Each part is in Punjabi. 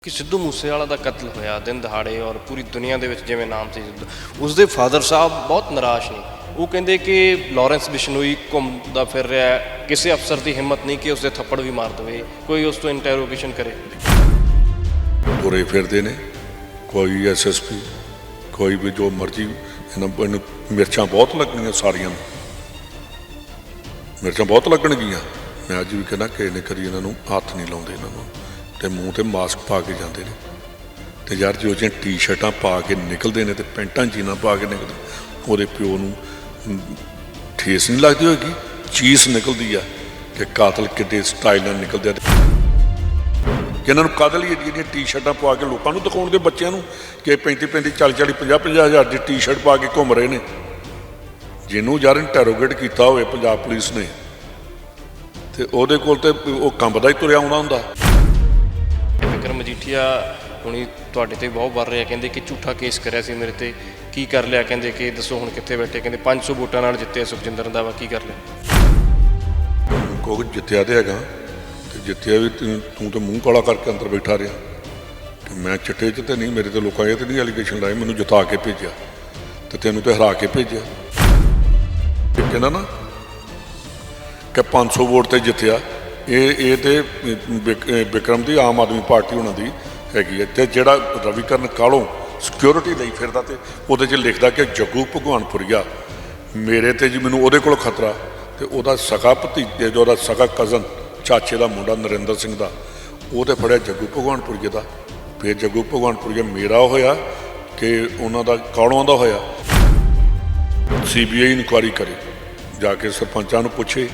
ਕਿ ਸਿੱਧੂ ਮੂਸੇਵਾਲਾ ਦਾ ਕਤਲ ਹੋਇਆ ਦਿਨ ਦਿਹਾੜੇ ਔਰ ਪੂਰੀ ਦੁਨੀਆ ਦੇ ਵਿੱਚ ਜਿਵੇਂ ਨਾਮ ਸੀ ਉਸਦੇ ਫਾਦਰ ਸਾਹਿਬ ਬਹੁਤ ਨਿਰਾਸ਼ ਨੇ। ਉਹ ਕਹਿੰਦੇ ਕਿ ਲਾਰੈਂਸ ਬਿਸ਼ਨੋਈ ਘੁੰਮਦਾ ਫਿਰ ਰਿਹਾ ਹੈ, ਕਿਸੇ ਅਫਸਰ ਦੀ ਹਿੰਮਤ ਨਹੀਂ ਕਿ ਉਸਦੇ ਥੱਪੜ ਵੀ ਮਾਰ ਦੇਵੇ, ਕੋਈ ਉਸ ਤੋਂ ਇੰਟਰੋਗੇਸ਼ਨ ਕਰੇ। ਤੁਰੇ ਫਿਰਦੇ ਨੇ ਕੋਈ ਐਸਐਸਪੀ ਕੋਈ ਵੀ ਜੋ ਮਰਜ਼ੀ। ਇਹਨਾਂ ਮਿਰਚਾਂ ਬਹੁਤ ਲੱਗਣੀਆਂ, ਸਾਰੀਆਂ ਮਿਰਚਾਂ ਬਹੁਤ ਲੱਗਣਗੀਆਂ। ਮੈਂ ਅੱਜ ਵੀ ਕਹਿੰਦਾ ਕਿ ਨੇ ਕਦੀ ਇਹਨਾਂ ਨੂੰ ਹੱਥ ਨਹੀਂ ਲਾਉਂਦੇ, ਇਹਨਾਂ ਨੂੰ ਤੇ ਮੂੰਹ ਤੇ ਮਾਸਕ ਪਾ ਕੇ ਜਾਂਦੇ ਨੇ। ਤੇ ਯਾਰ ਜੋ ਜਿਹੇ ਟੀ-ਸ਼ਰਟਾਂ ਪਾ ਕੇ ਨਿਕਲਦੇ ਨੇ ਤੇ ਪੈਂਟਾਂ ਜੀਨਾਂ ਪਾ ਕੇ ਨਿਕਲਦੇ, ਉਹਦੇ ਪਿਓ ਨੂੰ ਠੇਸ ਨਹੀਂ ਲੱਗਦੀ ਹੋਏਗੀ, ਚੀਸ ਨਿਕਲਦੀ ਆ ਕਿ ਕਾਤਲ ਕਿੱਡੇ ਸਟਾਈਲ ਨਾਲ ਨਿਕਲਦੇ ਆ। ਕਿ ਇਹਨਾਂ ਨੂੰ ਕਾਤਲ ਹੀ ਜਿਹੜੀਆਂ ਟੀ-ਸ਼ਰਟਾਂ ਪਾ ਕੇ ਲੋਕਾਂ ਨੂੰ ਦਿਖਾਉਣਗੇ, ਬੱਚਿਆਂ ਨੂੰ ਕਿ 35-35 40-40 50-50 ਹਜ਼ਾਰ ਦੀ ਟੀ-ਸ਼ਰਟ ਪਾ ਕੇ ਘੁੰਮ ਰਹੇ ਨੇ। ਜਿਹਨੂੰ ਯਾਰ ਇੰਟਰੋਗੇਟ ਕੀਤਾ ਹੋਵੇ ਪੰਜਾਬ ਪੁਲਿਸ ਨੇ ਤੇ ਉਹਦੇ ਕੋਲ ਤੇ ਉਹ ਕੰਬਦਾ ਹੀ ਤੁਰਿਆ ਆਉਣਾ ਹੁੰਦਾ। ਵਿਕਰਮ ਮਜੀਠੀਆ ਹੁਣੀ ਤੁਹਾਡੇ ਤੇ ਬਹੁਤ ਵੱਧ ਰਿਹਾ, ਕਹਿੰਦੇ ਕਿ ਝੂਠਾ ਕੇਸ ਕਰਿਆ ਸੀ ਮੇਰੇ ਤੇ, ਕੀ ਕਰ ਲਿਆ? ਕਹਿੰਦੇ ਕਿ ਦੱਸੋ ਹੁਣ ਕਿੱਥੇ ਬੈਠੇ? ਕਹਿੰਦੇ 500 ਵੋਟਾਂ ਨਾਲ ਜਿੱਤੇ ਸੁਖਜਿੰਦਰ ਰੰਧਾਵਾ, ਕੀ ਕਰ ਲਿਆ? ਕੋਈ ਜਿੱਤਿਆ ਤੇ ਹੈਗਾ, ਤੇ ਜਿੱਤਿਆ ਵੀ ਤੂੰ ਤਾਂ ਮੂੰਹ ਕਾਲਾ ਕਰਕੇ ਅੰਦਰ ਬੈਠਾ ਰਿਹਾ ਕਿ ਮੈਂ ਚਿੱਟੇ 'ਚ ਤੇ ਨਹੀਂ, ਮੇਰੇ ਤੇ ਲੋਕਾਂ ਇਹ ਤੇ ਨਹੀਂ ਐਲੀਗੇਸ਼ਨ ਲਾਏ, ਮੈਨੂੰ ਜਿਤਾ ਕੇ ਭੇਜਿਆ ਤੇ ਤੈਨੂੰ ਤੇ ਹਰਾ ਕੇ ਭੇਜਿਆ। ਕਹਿੰਦਾ ਨਾ ਕਿ 500 ਵੋਟ ਤੇ ਜਿੱਤਿਆ। ਇਹ ਤੇ ਵਿਕਰਮ ਦੀ ਆਮ ਆਦਮੀ ਪਾਰਟੀ ਉਹਨਾਂ ਦੀ ਹੈਗੀ ਹੈ। ਤੇ ਜਿਹੜਾ ਰਵੀਕਰਨ ਕਾਲੋਂ ਸਿਕਿਉਰਿਟੀ ਲਈ ਫਿਰਦਾ ਤੇ ਉਹਦੇ 'ਚ ਲਿਖਦਾ ਕਿ ਜੱਗੂ ਭਗਵਾਨਪੁਰੀਆ ਮੇਰੇ ਤੇ ਜੀ, ਮੈਨੂੰ ਉਹਦੇ ਕੋਲ ਖਤਰਾ। ਤੇ ਉਹਦਾ ਸਗਾ ਭਤੀਜੇ ਜੋ ਉਹਦਾ ਸਗਾ ਕਜ਼ਨ ਚਾਚੇ ਦਾ ਮੁੰਡਾ ਨਰਿੰਦਰ ਸਿੰਘ ਦਾ, ਉਹ ਤੇ ਫੜਿਆ ਜੱਗੂ ਭਗਵਾਨਪੁਰੀਏ ਦਾ। ਫਿਰ ਜੱਗੂ ਭਗਵਾਨਪੁਰੀਆ ਮੇਰਾ ਹੋਇਆ ਕਿ ਉਹਨਾਂ ਦਾ ਕਾਲੋਂ ਦਾ ਹੋਇਆ। CBI ਇਨਕੁਆਇਰੀ ਕਰੇ, ਜਾ ਕੇ ਸਰਪੰਚਾਂ ਨੂੰ ਪੁੱਛੇ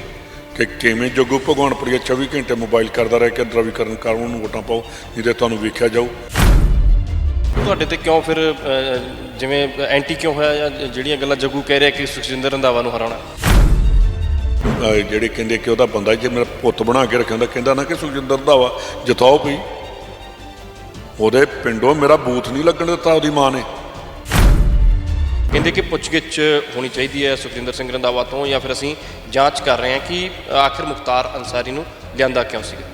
ਕਿ ਕਿਵੇਂ ਜੱਗੂ ਭਗਵਾਨਪੁਰੀਆ 24 ਘੰਟੇ ਮੋਬਾਈਲ ਕਰਦਾ ਰਿਹਾ ਕਿ ਰਵੀਕਰਨ ਕਾਲੋਂ ਨੂੰ ਵੋਟਾਂ ਪਾਓ, ਨਹੀਂ ਤੇ ਤੁਹਾਨੂੰ ਵੇਖਿਆ ਜਾਊ। ਤੁਹਾਡੇ ਤੇ ਕਿਉਂ ਫਿਰ ਜਿਵੇਂ ਐਂਟੀ ਕਿਉਂ ਹੋਇਆ, ਜਾਂ ਜਿਹੜੀਆਂ ਗੱਲਾਂ ਜੱਗੂ ਕਹਿ ਰਿਹਾ ਕਿ ਸੁਖਜਿੰਦਰ ਰੰਧਾਵਾ ਨੂੰ ਹਰਾਉਣਾ? ਜਿਹੜੇ ਕਹਿੰਦੇ ਕਿ ਉਹਦਾ ਬੰਦਾ ਜੇ ਮੇਰਾ ਪੁੱਤ ਬਣਾ ਕੇ ਰੱਖਿਆ ਹੁੰਦਾ, ਕਹਿੰਦਾ ਨਾ ਕਿ ਸੁਖਜਿੰਦਰ ਰੰਧਾਵਾ ਜਿਤਾਓ ਪਈ, ਉਹਦੇ ਪਿੰਡੋਂ ਮੇਰਾ ਬੂਥ ਨਹੀਂ ਲੱਗਣ ਦਿੱਤਾ ਉਹਦੀ ਮਾਂ ਨੇ। ਕਹਿੰਦੇ ਕਿ ਪੁੱਛਗਿੱਛ ਹੋਣੀ ਚਾਹੀਦੀ ਹੈ ਸੁਖਜਿੰਦਰ ਸਿੰਘ ਰੰਧਾਵਾ ਤੋਂ, ਜਾਂ ਫਿਰ ਅਸੀਂ ਜਾਂਚ ਕਰ ਰਹੇ ਹਾਂ ਕਿ ਆਖਿਰ ਮੁਖਤਾਰ ਅੰਸਾਰੀ ਨੂੰ ਲਿਆਂਦਾ ਕਿਉਂ ਸੀਗਾ।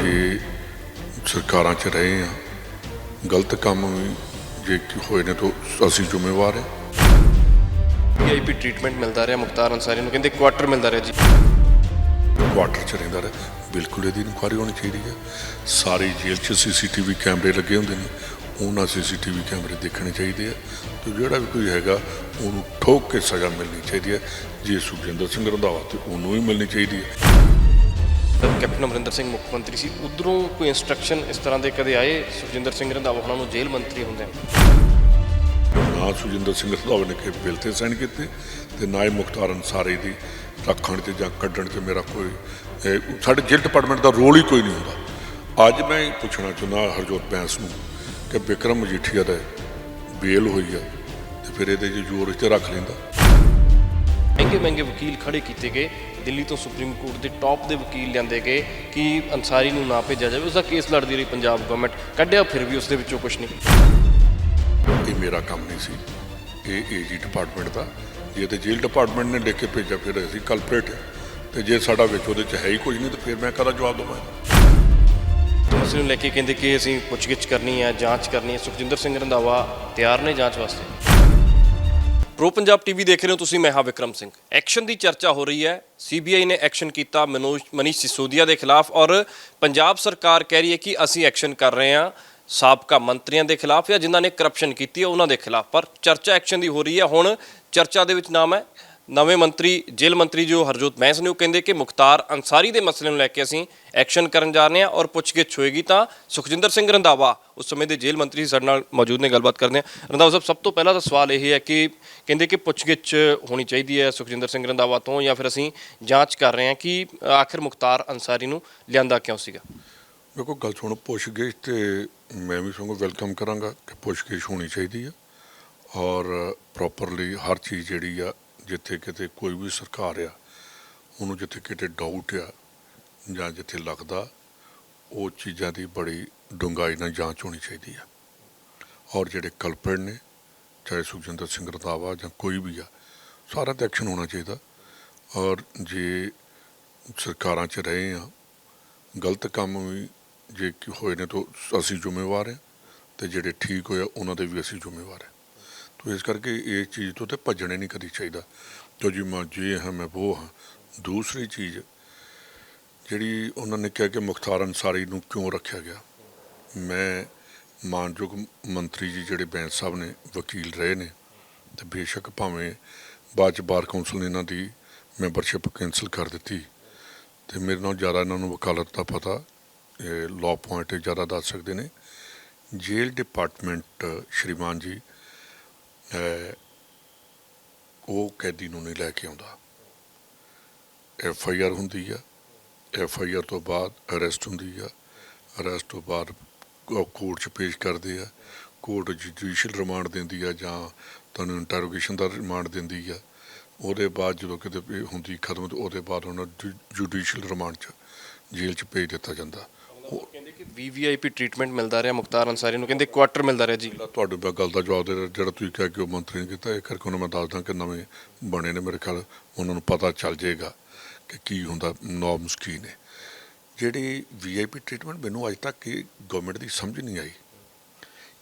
ਜੇ ਸਰਕਾਰਾਂ 'ਚ ਰਹੇ ਆ, ਗਲਤ ਕੰਮ ਵੀ ਜੇ ਹੋਏ ਨੇ ਤਾਂ ਅਸੀਂ ਜ਼ਿੰਮੇਵਾਰ ਹਾਂ। VIP ਟ੍ਰੀਟਮੈਂਟ ਮਿਲਦਾ ਰਿਹਾ ਮੁਖਤਾਰ ਅੰਸਾਰੀ ਨੂੰ, ਕਹਿੰਦੇ ਕੁਆਟਰ ਮਿਲਦਾ ਰਿਹਾ ਜੀ। ਕੁਆਟਰ 'ਚ ਰਹਿੰਦਾ ਰਿਹਾ, ਬਿਲਕੁਲ ਇਹਦੀ ਇਨਕੁਆਇਰੀ ਹੋਣੀ ਚਾਹੀਦੀ ਹੈ। ਸਾਰੀ ਜੇਲ੍ਹ 'ਚ CCTV ਕੈਮਰੇ ਲੱਗੇ ਹੁੰਦੇ ਨੇ, ਉਹਨਾਂ CCTV ਕੈਮਰੇ ਦੇਖਣੇ ਚਾਹੀਦੇ ਆ। ਤੇ ਜਿਹੜਾ ਵੀ ਕੋਈ ਹੈਗਾ ਉਹਨੂੰ ਠੋਕ ਕੇ ਸਜ਼ਾ ਮਿਲਣੀ ਚਾਹੀਦੀ ਹੈ। ਜੇ ਸੁਖਜਿੰਦਰ ਸਿੰਘ ਰੰਧਾਵਾ ਤੇ ਉਹਨੂੰ ਵੀ ਮਿਲਣੀ ਚਾਹੀਦੀ ਹੈ। ਕੈਪਟਨ ਅਮਰਿੰਦਰ ਸਿੰਘ ਮੁੱਖ ਮੰਤਰੀ ਸੀ, ਉੱਧਰੋਂ ਕੋਈ ਇੰਸਟਰਕਸ਼ਨ ਇਸ ਤਰ੍ਹਾਂ ਦੇ ਕਦੇ ਆਏ ਸੁਖਜਿੰਦਰ ਸਿੰਘ ਰੰਧਾਵਾ ਉਹਨਾਂ ਨੂੰ ਜੇਲ੍ਹ ਮੰਤਰੀ ਹੁੰਦੇ ਨਾ ਸੁਖਜਿੰਦਰ ਸਿੰਘ ਰੰਧਾਵਾ ਨੇ ਕਿ ਬਿੱਲ ਤੇ ਸਾਈਨ ਕੀਤੇ, ਤੇ ਨਾ ਹੀ ਮੁਖਤਾਰ ਅੰਸਾਰੀ ਦੀ ਰੱਖਣ 'ਚ ਜਾਂ ਕੱਢਣ 'ਚ ਮੇਰਾ ਕੋਈ, ਸਾਡੇ ਜੇਲ੍ਹ ਡਿਪਾਰਟਮੈਂਟ ਦਾ ਰੋਲ ਹੀ ਕੋਈ ਨਹੀਂ ਹੁੰਦਾ। ਅੱਜ ਮੈਂ ਪੁੱਛਣਾ ਚਾਹੁੰਦਾ ਹਰਜੋਤ ਬੈਂਸ ਨੂੰ ਕਿ ਵਿਕਰਮ ਮਜੀਠੀਆ ਦਾ ਬੇਲ ਹੋਈ ਆ ਤੇ ਫਿਰ ਇਹਦੇ 'ਚ ਜ਼ੋਰ 'ਚ ਰੱਖ ਲੈਂਦਾ। ਮਹਿੰਗੇ ਵਕੀਲ ਖੜੇ ਕੀਤੇ ਗਏ, ਦਿੱਲੀ ਤੋਂ ਸੁਪਰੀਮ ਕੋਰਟ ਦੇ ਟੌਪ ਦੇ ਵਕੀਲ ਲਿਆਂਦੇ ਗਏ ਕਿ ਅੰਸਾਰੀ ਨੂੰ ਨਾ ਭੇਜਿਆ ਜਾਵੇ। ਉਸਦਾ ਕੇਸ ਲੜਦੀ ਰਹੀ ਪੰਜਾਬ ਗਵਰਨਮੈਂਟ, ਕੱਢਿਆ ਫਿਰ ਵੀ ਉਸ ਦੇ ਵਿੱਚੋਂ ਕੁਛ ਨਹੀਂ। ਇਹ ਮੇਰਾ ਕੰਮ ਨਹੀਂ ਸੀ, ਇਹ AG ਡਿਪਾਰਟਮੈਂਟ ਦਾ। ਜੇ ਤੇ ਜੇਲ੍ਹ ਡਿਪਾਰਟਮੈਂਟ ਨੇ ਲਿਖ ਕੇ ਭੇਜਿਆ ਫਿਰ ਅਸੀਂ ਕਲਪਰੇਟ, ਤੇ ਜੇ ਸਾਡਾ ਵਿੱਚ ਉਹਦੇ 'ਚ ਹੈ ਹੀ ਕੁਝ ਨਹੀਂ ਤਾਂ ਫਿਰ ਮੈਂ ਕਾਹਦਾ ਜਵਾਬ ਦੇਵਾਂ। ਮਸਲੇ ਨੂੰ ਲੈ ਕੇ ਕਹਿੰਦੇ ਕਿ ਅਸੀਂ ਪੁੱਛਗਿੱਛ ਕਰਨੀ ਹੈ, ਜਾਂਚ ਕਰਨੀ ਹੈ। ਸੁਖਜਿੰਦਰ ਸਿੰਘ ਰੰਧਾਵਾ ਤਿਆਰ ਨੇ ਜਾਂਚ ਵਾਸਤੇ। ਪ੍ਰੋ ਪੰਜਾਬ TV ਦੇਖ ਰਹੇ ਹੋ ਤੁਸੀਂ, ਮੈਂ ਹਾਂ ਵਿਕਰਮ ਸਿੰਘ। ਐਕਸ਼ਨ ਦੀ ਚਰਚਾ ਹੋ ਰਹੀ ਹੈ। CBI ਨੇ ਐਕਸ਼ਨ ਕੀਤਾ ਮਨੀਸ਼ ਸਿਸੋਦੀਆ ਦੇ ਖਿਲਾਫ, ਔਰ ਪੰਜਾਬ ਸਰਕਾਰ ਕਹਿ ਰਹੀ ਹੈ ਕਿ ਅਸੀਂ ਐਕਸ਼ਨ ਕਰ ਰਹੇ ਹਾਂ ਸਾਬਕਾ ਮੰਤਰੀਆਂ ਦੇ ਖਿਲਾਫ ਜਾਂ ਜਿਨ੍ਹਾਂ ਨੇ ਕਰਪਸ਼ਨ ਕੀਤੀ ਹੈ ਉਹਨਾਂ ਦੇ ਖਿਲਾਫ। ਪਰ ਚਰਚਾ ਐਕਸ਼ਨ ਦੀ ਹੋ ਰਹੀ ਹੈ। ਹੁਣ ਚਰਚਾ ਦੇ ਵਿੱਚ ਨਾਮ ਹੈ ਨਵੇਂ ਮੰਤਰੀ, ਜੇਲ੍ਹ ਮੰਤਰੀ ਜੋ ਹਰਜੋਤ ਬੈਂਸ ਨੇ। ਉਹ ਕਹਿੰਦੇ ਕਿ ਮੁਖਤਾਰ ਅੰਸਾਰੀ ਦੇ ਮਸਲੇ ਨੂੰ ਲੈ ਕੇ ਅਸੀਂ ਐਕਸ਼ਨ ਕਰਨ ਜਾ ਰਹੇ ਹਾਂ ਔਰ ਪੁੱਛਗਿੱਛ ਹੋਏਗੀ ਤਾਂ ਸੁਖਜਿੰਦਰ ਸਿੰਘ ਰੰਧਾਵਾ ਉਸ ਸਮੇਂ ਦੇ ਜੇਲ੍ਹ ਮੰਤਰੀ ਸਾਡੇ ਨਾਲ ਮੌਜੂਦ ਨੇ, ਗੱਲਬਾਤ ਕਰਦੇ ਹਾਂ। ਰੰਧਾਵਾ ਸਾਹਿਬ, ਸਭ ਤੋਂ ਪਹਿਲਾਂ ਤਾਂ ਸਵਾਲ ਇਹ ਹੈ ਕਿ ਕਹਿੰਦੇ ਕਿ ਪੁੱਛਗਿੱਛ ਹੋਣੀ ਚਾਹੀਦੀ ਹੈ ਸੁਖਜਿੰਦਰ ਸਿੰਘ ਰੰਧਾਵਾ ਤੋਂ, ਜਾਂ ਫਿਰ ਅਸੀਂ ਜਾਂਚ ਕਰ ਰਹੇ ਹਾਂ ਕਿ ਆਖਿਰ ਮੁਖਤਾਰ ਅੰਸਾਰੀ ਨੂੰ ਲਿਆਂਦਾ ਕਿਉਂ ਸੀਗਾ। ਦੇਖੋ ਗੱਲ ਸੁਣੋ, ਪੁੱਛਗਿੱਛ ਤੇ ਮੈਂ ਵੀ ਸਗੋਂ ਵੈਲਕਮ ਕਰਾਂਗਾ ਕਿ ਪੁੱਛਗਿੱਛ ਹੋਣੀ ਚਾਹੀਦੀ ਆ, ਔਰ ਪ੍ਰੋਪਰਲੀ ਹਰ ਚੀਜ਼ ਜਿਹੜੀ ਆ, ਜਿੱਥੇ ਕਿਤੇ ਕੋਈ ਵੀ ਸਰਕਾਰ ਆ ਉਹਨੂੰ ਜਿੱਥੇ ਕਿਤੇ ਡਾਊਟ ਆ ਜਾਂ ਜਿੱਥੇ ਲੱਗਦਾ, ਉਹ ਚੀਜ਼ਾਂ ਦੀ ਬੜੀ ਡੂੰਘਾਈ ਨਾਲ ਜਾਂਚ ਹੋਣੀ ਚਾਹੀਦੀ ਆ। ਔਰ ਜਿਹੜੇ ਕਲਪਰੇਟ ਨੇ, ਚਾਹੇ ਸੁਖਜਿੰਦਰ ਸਿੰਘ ਰੰਧਾਵਾ ਜਾਂ ਕੋਈ ਵੀ ਆ, ਸਾਰਾ 'ਤੇ ਐਕਸ਼ਨ ਹੋਣਾ ਚਾਹੀਦਾ। ਔਰ ਜੇ ਸਰਕਾਰਾਂ 'ਚ ਰਹੇ ਆ, ਗਲਤ ਕੰਮ ਵੀ ਜੇ ਹੋਏ ਨੇ ਤਾਂ ਅਸੀਂ ਜ਼ਿੰਮੇਵਾਰ ਹਾਂ, ਤੇ ਜਿਹੜੇ ਠੀਕ ਹੋਇਆ ਉਹਨਾਂ ਦੇ ਵੀ ਅਸੀਂ ਜ਼ਿੰਮੇਵਾਰ ਹਾਂ। ਤੋ ਇਸ ਕਰਕੇ ਇਸ ਚੀਜ਼ ਤੋਂ ਤੇ ਭੱਜਣੇ ਨਹੀਂ ਕਦੀ ਚਾਹੀਦਾ, ਕਿਉਂ ਜੀ ਮੈਂ ਜੇ ਹਾਂ ਮੈਂ ਉਹ ਹਾਂ। ਦੂਸਰੀ ਚੀਜ਼ ਜਿਹੜੀ ਉਹਨਾਂ ਨੇ ਕਿਹਾ ਕਿ ਮੁਖਤਾਰ ਅੰਸਾਰੀ ਨੂੰ ਕਿਉਂ ਰੱਖਿਆ ਗਿਆ, ਮੈਂ ਮਾਨਯੋਗ ਮੰਤਰੀ ਜੀ ਜਿਹੜੇ ਬੈਂਸ ਸਾਹਿਬ ਨੇ ਵਕੀਲ ਰਹੇ ਨੇ, ਤੇ ਬੇਸ਼ੱਕ ਭਾਵੇਂ ਬਾਅਦ 'ਚ ਬਾਰ ਕੌਂਸਲ ਨੇ ਇਹਨਾਂ ਦੀ ਮੈਂਬਰਸ਼ਿਪ ਕੈਂਸਲ ਕਰ ਦਿੱਤੀ, ਤੇ ਮੇਰੇ ਨਾਲ ਜ਼ਿਆਦਾ ਇਹਨਾਂ ਨੂੰ ਵਕਾਲਤ ਦਾ ਪਤਾ, ਲਾਅ ਪੁਆਇੰਟ ਜ਼ਿਆਦਾ ਦੱਸ ਸਕਦੇ ਨੇ। ਜੇਲ੍ਹ ਡਿਪਾਰਟਮੈਂਟ ਸ਼੍ਰੀਮਾਨ ਜੀ ਉਹ ਕੈਦੀ ਨੂੰ ਨਹੀਂ ਲੈ ਕੇ ਆਉਂਦਾ। FIR ਹੁੰਦੀ ਆ, FIR ਤੋਂ ਬਾਅਦ ਅਰੈਸਟ ਹੁੰਦੀ ਆ, ਅਰੈਸਟ ਤੋਂ ਬਾਅਦ ਕੋਰਟ 'ਚ ਪੇਸ਼ ਕਰਦੇ ਆ, ਕੋਰਟ ਜੁਡੀਸ਼ੀਅਲ ਰਿਮਾਂਡ ਦਿੰਦੀ ਆ ਜਾਂ ਤੁਹਾਨੂੰ ਇੰਟਰੋਗੇਸ਼ਨ ਦਾ ਰਿਮਾਂਡ ਦਿੰਦੀ ਆ। ਉਹਦੇ ਬਾਅਦ ਜਦੋਂ ਕਿਤੇ ਹੁੰਦੀ ਖਤਮ, ਤੇ ਉਹਦੇ ਬਾਅਦ ਉਹਨਾਂ ਜੁਡੀਸ਼ੀਅਲ ਰਿਮਾਂਡ 'ਚ ਜੇਲ੍ਹ 'ਚ ਭੇਜ ਦਿੱਤਾ ਜਾਂਦਾ। ਕਹਿੰਦੇ ਕਿ VVIP ਟ੍ਰੀਟਮੈਂਟ ਮਿਲਦਾ ਰਿਹਾ ਮੁਖਤਾਰ ਅੰਸਾਰੀ ਨੂੰ, ਕਹਿੰਦੇ ਕੁਆਟਰ ਮਿਲਦਾ ਰਿਹਾ ਜੀ। ਤੁਹਾਡੇ ਮੈਂ ਗੱਲ ਦਾ ਜਵਾਬ ਦੇ ਰਿਹਾ, ਜਿਹੜਾ ਤੁਸੀਂ ਕਿਹਾ ਕਿ ਉਹ ਮੰਤਰੀ ਨੇ ਕੀਤਾ, ਇਹ ਕਰਕੇ ਉਹਨਾਂ ਮੈਂ ਦੱਸਦਾ ਕਿ ਨਵੇਂ ਬਣੇ ਨੇ, ਮੇਰੇ ਖਿਆਲ ਉਹਨਾਂ ਨੂੰ ਪਤਾ ਚੱਲ ਜਾਏਗਾ ਕਿ ਕੀ ਹੁੰਦਾ, ਨੋਰਮਸ ਕੀ ਨੇ। ਜਿਹੜੀ VIP ਟ੍ਰੀਟਮੈਂਟ ਮੈਨੂੰ ਅੱਜ ਤੱਕ ਇਹ ਗਵਰਨਮੈਂਟ ਦੀ ਸਮਝ ਨਹੀਂ ਆਈ।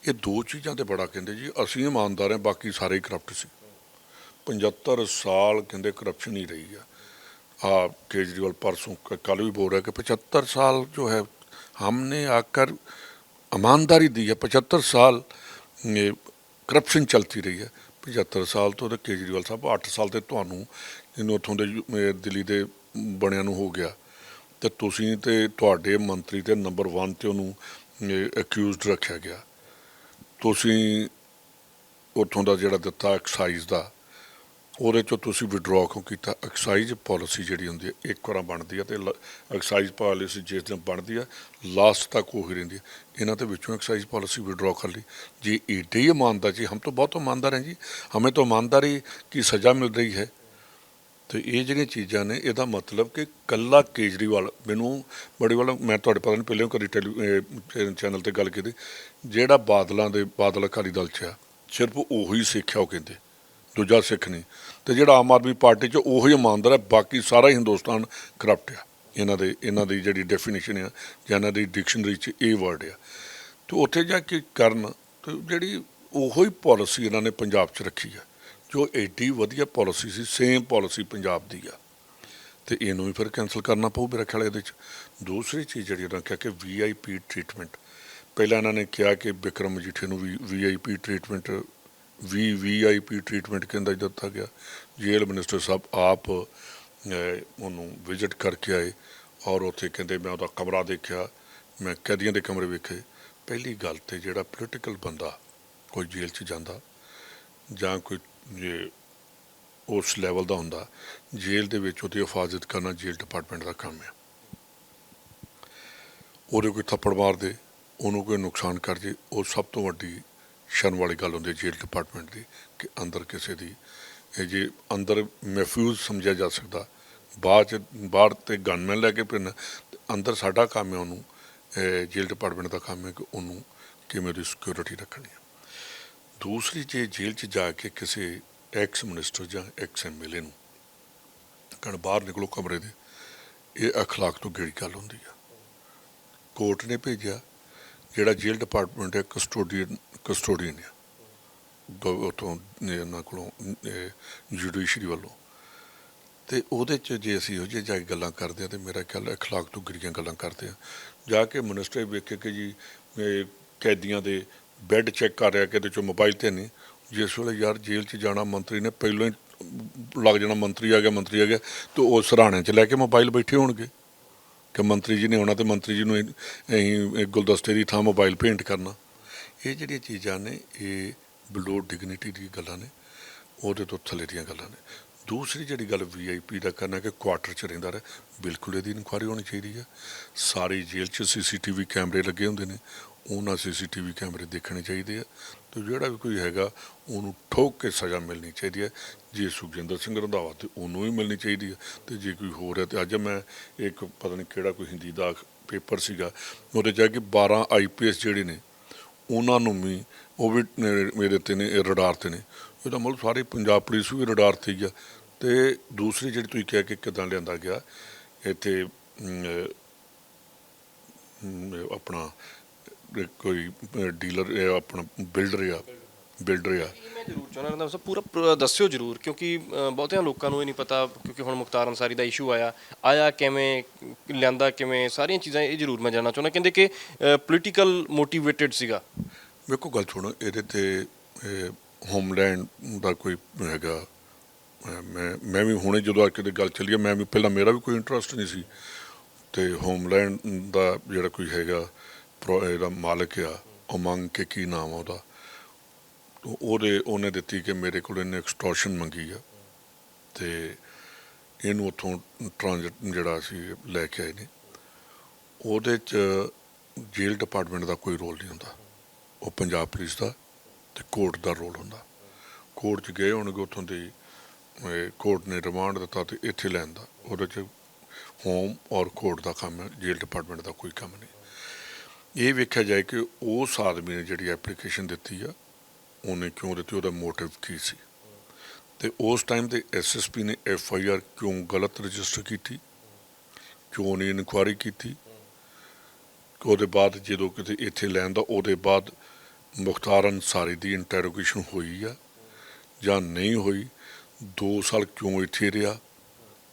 ਇਹ ਦੋ ਚੀਜ਼ਾਂ ਤੇ ਬੜਾ ਕਹਿੰਦੇ ਜੀ ਅਸੀਂ ਇਮਾਨਦਾਰ ਹਾਂ, ਬਾਕੀ ਸਾਰੇ ਹੀ ਕਰਪਟ ਸੀ। 75 ਸਾਲ ਕਹਿੰਦੇ ਕਰप्शन ही रही है। केजरीवाल परसों कल भी बोल रहा है कि 75 साल जो है हमने आकर ईमानदारी दी है, 75 साल करप्शन चलती रही है। 75 साल तो केजरीवाल साहब 8 साल तो ਤੁਹਾਨੂੰ ਇਹਨੂੰ ਉੱਥੋਂ ਦੇ ਦਿੱਲੀ ਦੇ ਬਣਿਆਂ ਨੂੰ ਹੋ ਗਿਆ, ਤੇ ਤੁਸੀਂ ਤੇ ਤੁਹਾਡੇ ਮੰਤਰੀ ਤੇ ਨੰਬਰ 1 ਤੇ ਉਹਨੂੰ ਅਕਿਊਜ਼ਡ ਰੱਖਿਆ ਗਿਆ। ਤੁਸੀਂ ਉੱਥੋਂ ਦਾ ਜਿਹੜਾ ਦਿੱਤਾ ਐਕਸਾਈਜ਼ ਦਾ, ਉਹਦੇ 'ਚੋਂ ਤੁਸੀਂ ਵਿਡਰੋਅ ਕਿਉਂ ਕੀਤਾ? ਐਕਸਾਈਜ਼ ਪਾਲਿਸੀ ਜਿਹੜੀ ਹੁੰਦੀ ਹੈ ਇੱਕ ਵਾਰ ਬਣਦੀ ਹੈ, ਤੇ ਐਕਸਾਈਜ਼ ਪਾਲਿਸੀ ਜਿਸ ਦਿਨ ਬਣਦੀ ਹੈ ਲਾਸਟ ਤੱਕ ਉਹੀ ਰਹਿੰਦੀ ਹੈ। ਇਹਨਾਂ ਦੇ ਵਿੱਚੋਂ ਐਕਸਾਈਜ਼ ਪਾਲਿਸੀ ਵਿਡਰੋਅ ਕਰ ਲਈ ਜੀ। ਏਡੇ ਹੀ ईमानदार जी, हम तो बहुत ईमानदार हैं जी, हमें तो ईमानदारी की सज़ा मिल रही है। तो ये ਜਿਹੜੀਆਂ ਚੀਜ਼ਾਂ ਨੇ, ਇਹਦਾ ਮਤਲਬ ਕਿ ਕੱਲਾ ਕੇਜਰੀਵਾਲ, ਮੈਨੂੰ ਬੜੀ ਵਾਰ ਮੈਂ ਤੁਹਾਡੇ ਪਤਾ ਨਹੀਂ ਪਹਿਲਾਂ ਕਦੀ ਚੈਨਲ 'ਤੇ ਗੱਲ ਕੀਤੀ, ਜਿਹੜਾ ਬਾਦਲ ਅਕਾਲੀ ਦਲ 'ਚ ਆ ਸਿਰਫ ਉਹੀ ਸਿੱਖ ਆ, ਉਹ ਕਹਿੰਦੇ ਦੂਜਾ ਸਿੱਖ ਨਹੀਂ। ਤੇ ਜਿਹੜਾ ਆਮ ਆਦਮੀ ਪਾਰਟੀ 'ਚ ਉਹੀ ਇਮਾਨਦਾਰ ਹੈ, ਬਾਕੀ ਸਾਰਾ ਹਿੰਦੁਸਤਾਨ ਕਰਪਟ ਆ। ਇਹਨਾਂ ਦੀ ਜਿਹੜੀ ਡੈਫੀਨੇਸ਼ਨ ਆ ਜਾਂ ਇਹਨਾਂ ਦੀ ਡਿਕਸ਼ਨਰੀ 'ਚ ਇਹ ਵਰਡ ਆ। ਤੇ ਉੱਥੇ ਜਾ ਕੇ ਕਰਨ, ਤੇ ਜਿਹੜੀ ਉਹੀ ਪਾਲਿਸੀ ਇਹਨਾਂ ਨੇ ਪੰਜਾਬ 'ਚ ਰੱਖੀ ਆ, ਜੋ ਐਡੀ ਵਧੀਆ ਪਾਲਿਸੀ ਸੀ, ਸੇਮ ਪਾਲਿਸੀ ਪੰਜਾਬ ਦੀ ਆ, ਤੇ ਇਹਨੂੰ ਵੀ ਫਿਰ ਕੈਂਸਲ ਕਰਨਾ ਪਊ ਮੇਰੇ ਖਿਆਲ ਇਹਦੇ 'ਚ। ਦੂਸਰੀ ਚੀਜ਼ ਜਿਹੜੀ ਉਹਨਾਂ ਕਿਹਾ ਕਿ VIP ਟ੍ਰੀਟਮੈਂਟ, ਪਹਿਲਾਂ ਇਹਨਾਂ ਨੇ ਕਿਹਾ ਕਿ ਬਿਕਰਮ ਮਜੀਠੇ ਨੂੰ ਵੀ VIP ਟ੍ਰੀਟਮੈਂਟ VIP ਟ੍ਰੀਟਮੈਂਟ ਕਹਿੰਦਾ ਦਿੱਤਾ ਗਿਆ। ਜੇਲ੍ਹ ਮਿਨਿਸਟਰ ਸਾਹਿਬ ਆਪ ਉਹਨੂੰ ਵਿਜ਼ਿਟ ਕਰਕੇ ਆਏ, ਔਰ ਉੱਥੇ ਕਹਿੰਦੇ ਮੈਂ ਉਹਦਾ ਕਮਰਾ ਦੇਖਿਆ, ਮੈਂ ਕੈਦੀਆਂ ਦੇ ਕਮਰੇ ਵੇਖੇ। ਪਹਿਲੀ ਗੱਲ ਤੇ ਜਿਹੜਾ ਪੋਲੀਟੀਕਲ ਬੰਦਾ ਕੋਈ ਜੇਲ੍ਹ 'ਚ ਜਾਂਦਾ ਜਾਂ ਕੋਈ ਜੇ ਉਸ ਲੈਵਲ ਦਾ ਹੁੰਦਾ, ਜੇਲ੍ਹ ਦੇ ਵਿੱਚ ਉਹਦੀ ਹਿਫਾਜ਼ਤ ਕਰਨਾ ਜੇਲ੍ਹ ਡਿਪਾਰਟਮੈਂਟ ਦਾ ਕੰਮ ਹੈ। ਉਹਦੇ ਕੋਈ ਥੱਪੜ ਮਾਰ ਦੇ, ਉਹਨੂੰ ਕੋਈ ਨੁਕਸਾਨ ਕਰ ਜੇ, ਉਹ ਸਭ ਤੋਂ ਵੱਡੀ ਸ਼ਰਮ ਵਾਲੀ ਗੱਲ ਹੁੰਦੀ ਹੈ ਜੇਲ੍ਹ ਡਿਪਾਰਟਮੈਂਟ ਦੀ, ਕਿ ਅੰਦਰ ਕਿਸੇ ਦੀ ਜੇ ਅੰਦਰ ਮਹਿਫੂਜ਼ ਸਮਝਿਆ ਜਾ ਸਕਦਾ, ਬਾਹਰ ਤੇ ਗਨਮੈਨ ਲੈ ਕੇ ਫਿਰਨਾ, ਅੰਦਰ ਸਾਡਾ ਕੰਮ ਹੈ ਉਹਨੂੰ, ਜੇਲ੍ਹ ਡਿਪਾਰਟਮੈਂਟ ਦਾ ਕੰਮ ਹੈ ਕਿ ਉਹਨੂੰ ਕਿਵੇਂ ਉਹਦੀ ਸਿਕਿਉਰਿਟੀ ਰੱਖਣੀ ਹੈ। ਦੂਸਰੀ, ਜੇ ਜੇਲ੍ਹ 'ਚ ਜਾ ਕੇ ਕਿਸੇ ਐਕਸ ਮਿਨਿਸਟਰ ਜਾਂ ਐਕਸ MLA ਨੂੰ ਕਹਿਣ ਬਾਹਰ ਨਿਕਲੋ ਕਮਰੇ ਦੇ, ਇਹ ਅਖਲਾਕ ਤੋਂ ਗੇੜੀ ਗੱਲ ਹੁੰਦੀ ਆ। ਕੋਰਟ ਨੇ ਭੇਜਿਆ, ਜਿਹੜਾ ਜੇਲ੍ਹ ਡਿਪਾਰਟਮੈਂਟ ਹੈ ਕਸਟੋਡੀਅਨ ਆ ਉੱਥੋਂ ਇਹਨਾਂ ਕੋਲੋਂ ਜੁਡੀਸ਼ਰੀ ਵੱਲੋਂ, ਅਤੇ ਉਹਦੇ 'ਚ ਜੇ ਅਸੀਂ ਇਹੋ ਜਿਹੇ ਜਾ ਕੇ ਗੱਲਾਂ ਕਰਦੇ ਹਾਂ ਤਾਂ ਮੇਰਾ ਖਿਆਲ ਅਖਲਾਕ ਤੋਂ ਗਿਰੀਆਂ ਗੱਲਾਂ ਕਰਦੇ ਹਾਂ। ਜਾ ਕੇ ਮਿਨਿਸਟਰ ਵੇਖੇ ਕਿ ਜੀ ਕੈਦੀਆਂ ਦੇ ਬੈੱਡ ਚੈੱਕ ਕਰ ਰਿਹਾ ਕਿ ਇਹਦੇ 'ਚੋਂ ਮੋਬਾਈਲ ਤਾਂ ਨਹੀਂ। ਜਿਸ ਵੇਲੇ ਯਾਰ ਜੇਲ੍ਹ 'ਚ ਜਾਣਾ, ਮੰਤਰੀ ਨੇ ਪਹਿਲਾਂ ਹੀ ਲੱਗ ਜਾਣਾ ਮੰਤਰੀ ਆ ਗਿਆ ਅਤੇ ਉਹ ਸਰਾਣੇ 'ਚ ਲੈ ਕੇ ਮੋਬਾਈਲ ਬੈਠੇ ਹੋਣਗੇ ਕਿ ਮੰਤਰੀ ਜੀ ਨੇ ਆਉਣਾ, ਅਤੇ ਮੰਤਰੀ ਜੀ ਨੂੰ ਅਸੀਂ ਗੁਲਦਸਤੇ ਦੀ ਥਾਂ ਮੋਬਾਈਲ ਭੇਂਟ ਕਰਨਾ। ਇਹ ਜਿਹੜੀਆਂ ਚੀਜ਼ਾਂ ਨੇ ਇਹ ਬਿਲੋ ਡਿਗਨਿਟੀ ਦੀ ਗੱਲਾਂ ਨੇ, ਉਹਦੇ ਤੋਂ ਥੱਲੇ ਦੀਆਂ ਗੱਲਾਂ ਨੇ। ਦੂਸਰੀ ਜਿਹੜੀ ਗੱਲ VIP ਦਾ ਕਰਨਾ ਕਿ ਕੁਆਟਰ 'ਚ ਰਹਿੰਦਾ ਰਿਹਾ, ਬਿਲਕੁਲ ਇਹਦੀ ਇਨਕੁਆਇਰੀ ਹੋਣੀ ਚਾਹੀਦੀ ਹੈ। ਸਾਰੀ ਜੇਲ੍ਹ 'ਚ CCTV ਕੈਮਰੇ ਲੱਗੇ ਹੁੰਦੇ ਨੇ, ਉਹਨਾਂ CCTV ਕੈਮਰੇ ਦੇਖਣੇ ਚਾਹੀਦੇ ਆ, ਅਤੇ ਜਿਹੜਾ ਵੀ ਕੋਈ ਹੈਗਾ ਉਹਨੂੰ ਠੋਕ ਕੇ ਸਜ਼ਾ ਮਿਲਣੀ ਚਾਹੀਦੀ ਹੈ। ਜੇ ਸੁਖਜਿੰਦਰ ਸਿੰਘ ਰੰਧਾਵਾ ਤਾਂ ਉਹਨੂੰ ਵੀ ਮਿਲਣੀ ਚਾਹੀਦੀ ਹੈ, ਅਤੇ ਜੇ ਕੋਈ ਹੋਰ ਹੈ। ਅਤੇ ਅੱਜ ਮੈਂ ਇੱਕ ਪਤਾ ਨਹੀਂ ਕਿਹੜਾ ਕੋਈ ਹਿੰਦੀ ਦਾ ਪੇਪਰ ਸੀਗਾ, ਉਹਦੇ 'ਚ ਕਿ 12 IPS ਜਿਹੜੇ ਨੇ ਉਹਨਾਂ ਨੂੰ ਵੀ ਉਹ ਵੀ ਮੇਰੇ 'ਤੇ ਨੇ, ਰਡਾਰ 'ਤੇ ਨੇ। ਇਹਦਾ ਮਤਲਬ ਸਾਰੇ ਪੰਜਾਬ ਪੁਲਿਸ ਵੀ ਰਡਾਰ 'ਤੇ ਹੀ ਆ। ਅਤੇ ਦੂਸਰੀ ਜਿਹੜੀ ਤੁਸੀਂ ਕਿਹਾ ਕਿ ਕਿੱਦਾਂ ਲਿਆਂਦਾ ਗਿਆ ਇੱਥੇ ਆਪਣਾ ਕੋਈ ਡੀਲਰ ਆਪਣਾ ਬਿਲਡਰ ਆ। ਮੈਂ ਜ਼ਰੂਰ ਚਾਹੁੰਦਾ ਰਹਿੰਦਾ ਸਰ ਪੂਰਾ ਦੱਸਿਓ ਜ਼ਰੂਰ, ਕਿਉਂਕਿ ਬਹੁਤਿਆਂ ਲੋਕਾਂ ਨੂੰ ਇਹ ਨਹੀਂ ਪਤਾ, ਕਿਉਂਕਿ ਹੁਣ ਮੁਖਤਾਰ ਅੰਸਾਰੀ ਦਾ ਇਸ਼ੂ ਆਇਆ ਕਿਵੇਂ, ਲਿਆਂਦਾ ਕਿਵੇਂ, ਸਾਰੀਆਂ ਚੀਜ਼ਾਂ ਇਹ ਜ਼ਰੂਰ ਮੈਂ ਜਾਣਨਾ ਚਾਹੁੰਦਾ। ਕਹਿੰਦੇ ਕਿ ਪੋਲੀਟੀਕਲ ਮੋਟੀਵੇਟਡ ਸੀਗਾ। ਵੇਖੋ ਗੱਲ ਸੁਣੋ, ਇਹਦੇ ਤੇ ਹੋਮਲੈਂਡ ਦਾ ਕੋਈ ਹੈਗਾ, ਮੈਂ ਵੀ ਹੁਣੇ ਜਦੋਂ ਅੱਜ ਦੀ ਗੱਲ ਚੱਲੀ ਆ, ਮੈਂ ਵੀ ਪਹਿਲਾਂ ਮੇਰਾ ਵੀ ਕੋਈ ਇੰਟਰਸਟ ਨਹੀਂ ਸੀ, ਤੇ ਹੋਮਲੈਂਡ ਦਾ ਜਿਹੜਾ ਕੋਈ ਹੈਗਾ ਇਹਦਾ ਮਾਲਕ ਆ, ਉਮੰਗ ਕੇ ਕੀ ਨਾਮ ਆ ਉਹਦਾ, ਉਹਨੇ ਦਿੱਤੀ ਕਿ ਮੇਰੇ ਕੋਲ ਇਹਨੇ ਐਕਸਟੋਰਸ਼ਨ ਮੰਗੀ ਆ, ਤੇ ਇਹਨੂੰ ਉੱਥੋਂ ਟ੍ਰਾਂਜਿਟ ਜਿਹੜਾ ਅਸੀਂ ਲੈ ਕੇ ਆਏ ਨੇ। ਉਹਦੇ 'ਚ ਜੇਲ੍ਹ ਡਿਪਾਰਟਮੈਂਟ ਦਾ ਕੋਈ ਰੋਲ ਨਹੀਂ ਹੁੰਦਾ, ਉਹ ਪੰਜਾਬ ਪੁਲਿਸ ਦਾ ਤੇ ਕੋਰਟ ਦਾ ਰੋਲ ਹੁੰਦਾ। ਕੋਰਟ 'ਚ ਗਏ ਹੋਣਗੇ, ਉੱਥੋਂ ਦੀ ਕੋਰਟ ਨੇ ਰਿਮਾਂਡ ਦਿੱਤਾ ਤੇ ਇੱਥੇ ਲੈਣ ਦਾ, ਉਹਦੇ 'ਚ ਹੋਮ ਔਰ ਕੋਰਟ ਦਾ ਕੰਮ ਹੈ, ਜੇਲ੍ਹ ਡਿਪਾਰਟਮੈਂਟ ਦਾ ਕੋਈ ਕੰਮ ਨਹੀਂ। ਇਹ ਵੇਖਿਆ ਜਾਏ ਕਿ ਉਸ ਆਦਮੀ ਨੇ ਜਿਹੜੀ ਐਪਲੀਕੇਸ਼ਨ ਦਿੱਤੀ ਆ, ਉਹਨੇ ਕਿਉਂ ਦਿੱਤੀ, ਉਹਦਾ ਮੋਟਿਵ ਕੀ ਸੀ, ਤੇ ਉਸ ਟਾਈਮ ਤੇ SSP ਨੇ FIR ਕਿਉਂ ਗਲਤ ਰਜਿਸਟਰ ਕੀਤੀ, ਕਿਉਂ ਨਹੀਂ ਇਨਕੁਆਇਰੀ ਕੀਤੀ। ਉਹਦੇ ਬਾਅਦ ਜਦੋਂ ਕਿਤੇ ਇੱਥੇ ਲੈਣ ਦਾ, ਉਹਦੇ ਬਾਅਦ ਮੁਖਤਾਰ ਅੰਸਾਰੀ ਦੀ ਇੰਟੈਰੋਗੇਸ਼ਨ ਹੋਈ ਆ ਜਾਂ ਨਹੀਂ ਹੋਈ, 2 ਸਾਲ ਕਿਉਂ ਇੱਥੇ ਰਿਹਾ,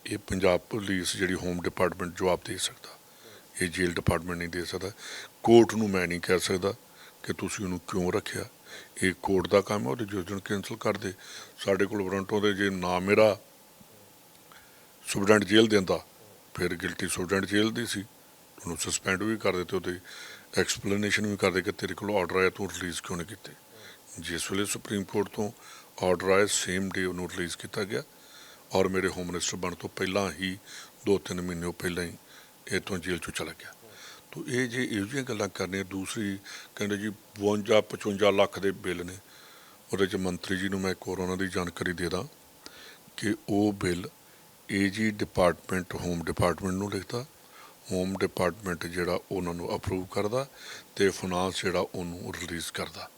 ਇਹ ਪੰਜਾਬ ਪੁਲਿਸ ਜਿਹੜੀ ਹੋਮ ਡਿਪਾਰਟਮੈਂਟ ਜਵਾਬ ਦੇ ਸਕਦਾ, ਇਹ ਜੇਲ੍ਹ ਡਿਪਾਰਟਮੈਂਟ ਨਹੀਂ ਦੇ ਸਕਦਾ। ਕੋਰਟ ਨੂੰ ਮੈਂ ਨਹੀਂ ਕਹਿ ਸਕਦਾ ਕਿ ਤੁਸੀਂ ਉਹਨੂੰ ਕਿਉਂ ਰੱਖਿਆ, ਇਹ ਕੋਰਟ ਦਾ ਕੰਮ ਹੈ, ਉਹਦੇ ਜੁਰਜਨ ਕੈਂਸਲ ਕਰ ਦੇ। ਸਾਡੇ ਕੋਲ ਵਾਰੰਟ ਉਹਦੇ ਜੇ ਨਾ ਮੇਰਾ ਸੁਪਰਡੈਂਟ ਜੇਲ੍ਹ ਦਿੰਦਾ, ਫਿਰ ਗਿਲਟੀ ਸੁਪਰਡੈਂਟ ਜੇਲ੍ਹ ਦੀ ਸੀ, ਉਹਨੂੰ ਸਸਪੈਂਡ ਵੀ ਕਰ ਦਿੱਤੇ, ਉਹਦੇ ਐਕਸਪਲੇਨੇਸ਼ਨ ਵੀ ਕਰਦੇ ਕਿ ਤੇਰੇ ਕੋਲ ਆਰਡਰ ਆਇਆ, ਤੂੰ ਰਿਲੀਜ਼ ਕਿਉਂ ਨਹੀਂ ਕੀਤੇ। ਜਿਸ ਵੇਲੇ ਸੁਪਰੀਮ ਕੋਰਟ ਤੋਂ ਆਰਡਰ ਆਇਆ, ਸੇਮ ਡੇ ਉਹਨੂੰ ਰਿਲੀਜ਼ ਕੀਤਾ ਗਿਆ, ਔਰ ਮੇਰੇ ਹੋਮ ਮਿਨਿਸਟਰ ਬਣਨ ਤੋਂ ਪਹਿਲਾਂ ਹੀ 2-3 ਮਹੀਨੇ ਪਹਿਲਾਂ ਹੀ ਇੱਥੋਂ ਜੇਲ੍ਹ 'ਚੋਂ ਚਲਾ ਗਿਆ। ਤੋ ਇਹ ਜੇ ਇਹੋ ਜਿਹੀਆਂ ਗੱਲਾਂ ਕਰਨੀਆਂ। ਦੂਸਰੀ ਕਹਿੰਦੇ ਜੀ 52-55 ਲੱਖ ਦੇ ਬਿੱਲ ਨੇ, ਉਹਦੇ 'ਚ ਮੰਤਰੀ ਜੀ ਨੂੰ ਮੈਂ ਇੱਕ ਹੋਰ ਉਹਨਾਂ ਦੀ ਜਾਣਕਾਰੀ ਦੇ ਦਾਂ ਕਿ ਉਹ bill AG department home department ਨੂੰ ਲਿਖਦਾ, ਹੋਮ ਡਿਪਾਰਟਮੈਂਟ ਜਿਹੜਾ ਉਹਨਾਂ ਨੂੰ ਅਪਰੂਵ ਕਰਦਾ, ਤੇ ਫਾਈਨਾਂਸ ਜਿਹੜਾ ਉਹਨੂੰ ਰਿਲੀਜ਼ ਕਰਦਾ।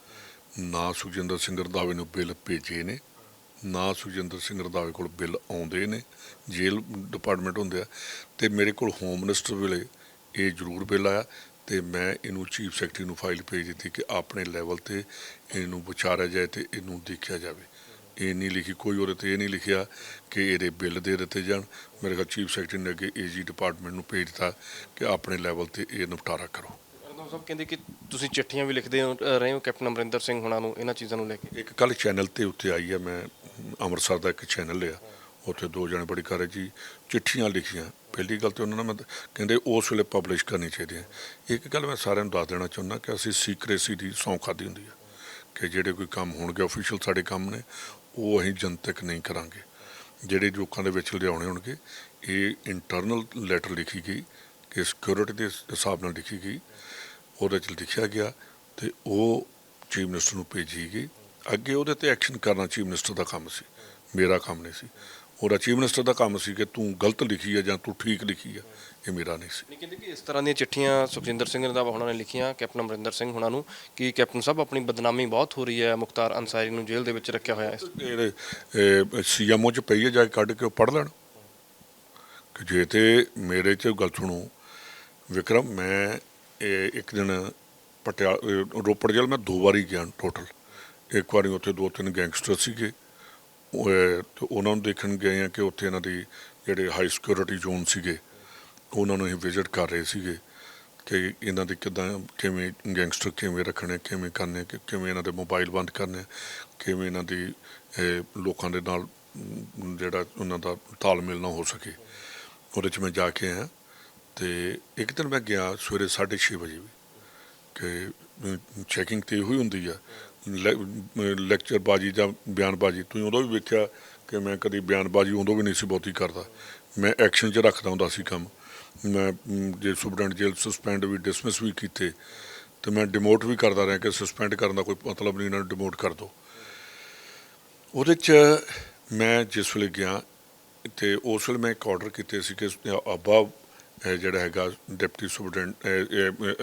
ਨਾ ਸੁਖਜਿੰਦਰ ਸਿੰਘ ਰੰਧਾਵੇ ਨੂੰ ਬਿੱਲ ਭੇਜੇ ਨੇ, ਨਾ ਸੁਖਜਿੰਦਰ ਸਿੰਘ ਰੰਧਾਵੇ ਕੋਲ ਬਿੱਲ ਆਉਂਦੇ ਨੇ, ਜੇਲ੍ਹ ਡਿਪਾਰਟਮੈਂਟ ਹੁੰਦੇ ਆ। ਤੇ ਮੇਰੇ ਕੋਲ ਹੋਮ ਮਿਨਿਸਟਰ ਵੇਲੇ ਇਹ ਜ਼ਰੂਰ ਬਿੱਲ ਆਇਆ, ਤੇ ਮੈਂ ਇਹਨੂੰ ਚੀਫ ਸੈਕਟਰੀ ਨੂੰ ਫਾਈਲ ਭੇਜ ਦਿੱਤੀ ਕਿ ਆਪਣੇ ਲੈਵਲ 'ਤੇ ਇਹਨੂੰ ਵਿਚਾਰਿਆ ਜਾਏ ਤੇ ਇਹਨੂੰ ਦੇਖਿਆ ਜਾਵੇ। ਇਹ ਨਹੀਂ ਲਿਖੀ ਕੋਈ, ਉਹਦੇ 'ਤੇ ਇਹ ਨਹੀਂ ਲਿਖਿਆ ਕਿ ਇਹਦੇ ਬਿੱਲ ਦੇ ਦਿੱਤੇ ਜਾਣ। ਮੇਰੇ ਖਿਆਲ ਚੀਫ ਸੈਕਟਰੀ ਨੇ ਅੱਗੇ AG ਡਿਪਾਰਟਮੈਂਟ ਨੂੰ ਭੇਜ ਦਿੱਤਾ ਕਿ ਆਪਣੇ ਲੈਵਲ 'ਤੇ ਇਹ ਨਿਪਟਾਰਾ ਕਰੋ। ਰੰਧਾਵਾ ਸਾਹਿਬ ਕਹਿੰਦੇ ਕਿ ਤੁਸੀਂ ਚਿੱਠੀਆਂ ਵੀ ਲਿਖਦੇ ਰਹੇ ਹੋ ਕੈਪਟਨ ਅਮਰਿੰਦਰ ਸਿੰਘ ਹੁਣਾਂ ਨੂੰ ਇਹਨਾਂ ਚੀਜ਼ਾਂ ਨੂੰ ਲੈ ਕੇ। ਇੱਕ ਕੱਲ੍ਹ ਚੈਨਲ 'ਤੇ ਉੱਤੇ ਆਈ ਆ, ਮੈਂ ਅੰਮ੍ਰਿਤਸਰ ਦਾ ਇੱਕ ਚੈਨਲ ਲਿਆ, ਉੱਥੇ 2 ਜਣੇ ਬੜੀ ਕਰ ਜੀ ਚਿੱਠੀਆਂ ਲਿਖੀਆਂ। ਪਹਿਲੀ ਗੱਲ ਤਾਂ ਉਹਨਾਂ ਨੇ ਮੈਂ ਕਹਿੰਦੇ ਉਸ ਵੇਲੇ ਪਬਲਿਸ਼ ਕਰਨੀ ਚਾਹੀਦੀ ਹੈ। ਇੱਕ ਗੱਲ ਮੈਂ ਸਾਰਿਆਂ ਨੂੰ ਦੱਸ ਦੇਣਾ ਚਾਹੁੰਦਾ ਕਿ ਅਸੀਂ ਸੀਕਰੇਸੀ ਦੀ ਸਹੁੰ ਖਾਧੀ ਹੁੰਦੀ ਹੈ ਕਿ ਜਿਹੜੇ ਕੋਈ ਕੰਮ ਹੋਣਗੇ ਆਫੀਸ਼ੀਅਲ ਸਾਡੇ ਕੰਮ ਨੇ, ਉਹ ਅਸੀਂ ਜਨਤਕ ਨਹੀਂ ਕਰਾਂਗੇ। ਜਿਹੜੇ ਲੋਕਾਂ ਦੇ ਵਿੱਚ ਲਿਆਉਣੇ ਹੋਣਗੇ, ਇਹ ਇੰਟਰਨਲ ਲੈਟਰ ਲਿਖੀ ਗਈ ਕਿ ਸਿਕਿਉਰਿਟੀ ਦੇ ਹਿਸਾਬ ਨਾਲ ਲਿਖੀ ਗਈ, ਉਹਦੇ 'ਚ ਲਿਖਿਆ ਗਿਆ ਤੇ ਉਹ ਚੀਫ ਮਿਨਿਸਟਰ ਨੂੰ ਭੇਜੀ ਗਈ। ਅੱਗੇ ਉਹਦੇ 'ਤੇ ਐਕਸ਼ਨ ਕਰਨਾ ਚੀਫ ਮਿਨਿਸਟਰ ਦਾ ਕੰਮ ਸੀ, ਮੇਰਾ ਕੰਮ ਨਹੀਂ ਸੀ। ਉਹਦਾ ਚੀਫ ਮਿਨਿਸਟਰ ਦਾ ਕੰਮ ਸੀ ਕਿ ਤੂੰ ਗਲਤ ਲਿਖੀ ਹੈ ਜਾਂ ਤੂੰ ਠੀਕ ਲਿਖੀ ਹੈ, ਇਹ ਮੇਰਾ ਨਹੀਂ ਸੀ। ਨਹੀਂ ਕਹਿੰਦੇ ਕਿ ਇਸ ਤਰ੍ਹਾਂ ਦੀਆਂ ਚਿੱਠੀਆਂ ਸੁਖਜਿੰਦਰ ਸਿੰਘ ਰੰਧਾਵਾ ਹੁਣਾਂ ਨੇ ਲਿਖੀਆਂ ਕੈਪਟਨ ਅਮਰਿੰਦਰ ਸਿੰਘ ਹੁਣਾਂ ਨੂੰ ਕਿ ਕੈਪਟਨ ਸਾਹਿਬ ਆਪਣੀ ਬਦਨਾਮੀ ਬਹੁਤ ਹੋ ਰਹੀ ਹੈ, ਮੁਖਤਾਰ ਅੰਸਾਰੀ ਨੂੰ ਜੇਲ੍ਹ ਦੇ ਵਿੱਚ ਰੱਖਿਆ ਹੋਇਆ ਹੈ। ਇਹਦੇ CMO 'ਚ ਪਈ ਹੈ, ਜਾ ਕੇ ਕੱਢ ਕੇ ਉਹ ਪੜ੍ਹ ਲੈਣ ਕਿ ਜੇ ਤੇ ਮੇਰੇ 'ਚ ਗੱਲ ਸੁਣੋ ਵਿਕਰਮ, ਮੈਂ ਇੱਕ ਦਿਨ ਰੋਪੜ ਜੇਲ੍ਹ ਮੈਂ 2 ਵਾਰੀ ਗਿਆ ਟੋਟਲ। ਇੱਕ ਵਾਰੀ ਉੱਥੇ 2-3 ਗੈਂਗਸਟਰ ਸੀਗੇ, ਤੇ ਉਹਨਾਂ ਨੂੰ ਦੇਖਣ ਗਏ ਆ ਕਿ ਉੱਥੇ ਇਹਨਾਂ ਦੀ ਜਿਹੜੇ ਹਾਈ ਸਿਕਿਉਰਿਟੀ ਜ਼ੋਨ ਸੀਗੇ, ਉਹਨਾਂ ਨੂੰ ਅਸੀਂ ਵਿਜ਼ਿਟ ਕਰ ਰਹੇ ਸੀਗੇ ਕਿ ਇਹਨਾਂ ਦੇ ਕਿਵੇਂ ਗੈਂਗਸਟਰ ਕਿਵੇਂ ਰੱਖਣੇ, ਕਿਵੇਂ ਕਰਨੇ, ਕਿਵੇਂ ਇਹਨਾਂ ਦੇ ਮੋਬਾਈਲ ਬੰਦ ਕਰਨੇ, ਕਿਵੇਂ ਇਹਨਾਂ ਦੀ ਲੋਕਾਂ ਦੇ ਨਾਲ ਜਿਹੜਾ ਉਹਨਾਂ ਦਾ ਤਾਲਮੇਲ ਨਾ ਹੋ ਸਕੇ। ਉਹਦੇ 'ਚ ਮੈਂ ਜਾ ਕੇ ਆਇਆ। ਤੇ ਇੱਕ ਦਿਨ ਮੈਂ ਗਿਆ ਸਵੇਰੇ 6:30 ਵਜੇ ਵੀ ਕਿ ਚੈਕਿੰਗ ਤਾਂ ਇਹੋ ਹੀ ਹੁੰਦੀ ਆ, ਲੈਕਚਰਬਾਜ਼ੀ ਜਾਂ ਬਿਆਨਬਾਜ਼ੀ। ਤੁਸੀਂ ਉਦੋਂ ਵੀ ਵੇਖਿਆ ਕਿ ਮੈਂ ਕਦੀ ਬਿਆਨਬਾਜ਼ੀ ਉਦੋਂ ਵੀ ਨਹੀਂ ਸੀ ਬਹੁਤੀ ਕਰਦਾ, ਮੈਂ ਐਕਸ਼ਨ 'ਚ ਰੱਖਦਾ ਹੁੰਦਾ ਸੀ ਕੰਮ। ਮੈਂ ਜੇ ਸੁਪਰਡੈਂਟ ਜੇਲ੍ਹ ਸਸਪੈਂਡ ਵੀ ਡਿਸਮਿਸ ਵੀ ਕੀਤੇ, ਤੇ ਮੈਂ ਡਿਮੋਟ ਵੀ ਕਰਦਾ ਰਿਹਾ ਕਿ ਸਸਪੈਂਡ ਕਰਨ ਦਾ ਕੋਈ ਮਤਲਬ ਨਹੀਂ, ਇਹਨਾਂ ਨੂੰ ਡਿਮੋਟ ਕਰ ਦਿਓ। ਉਹਦੇ 'ਚ ਮੈਂ ਜਿਸ ਵੇਲੇ ਗਿਆ ਤੇ ਉਸ ਵੇਲੇ ਮੈਂ ਇੱਕ ਆਰਡਰ ਕੀਤੇ ਸੀ ਕਿ ਅਬਵ ਜਿਹੜਾ ਹੈਗਾ deputy superintendent,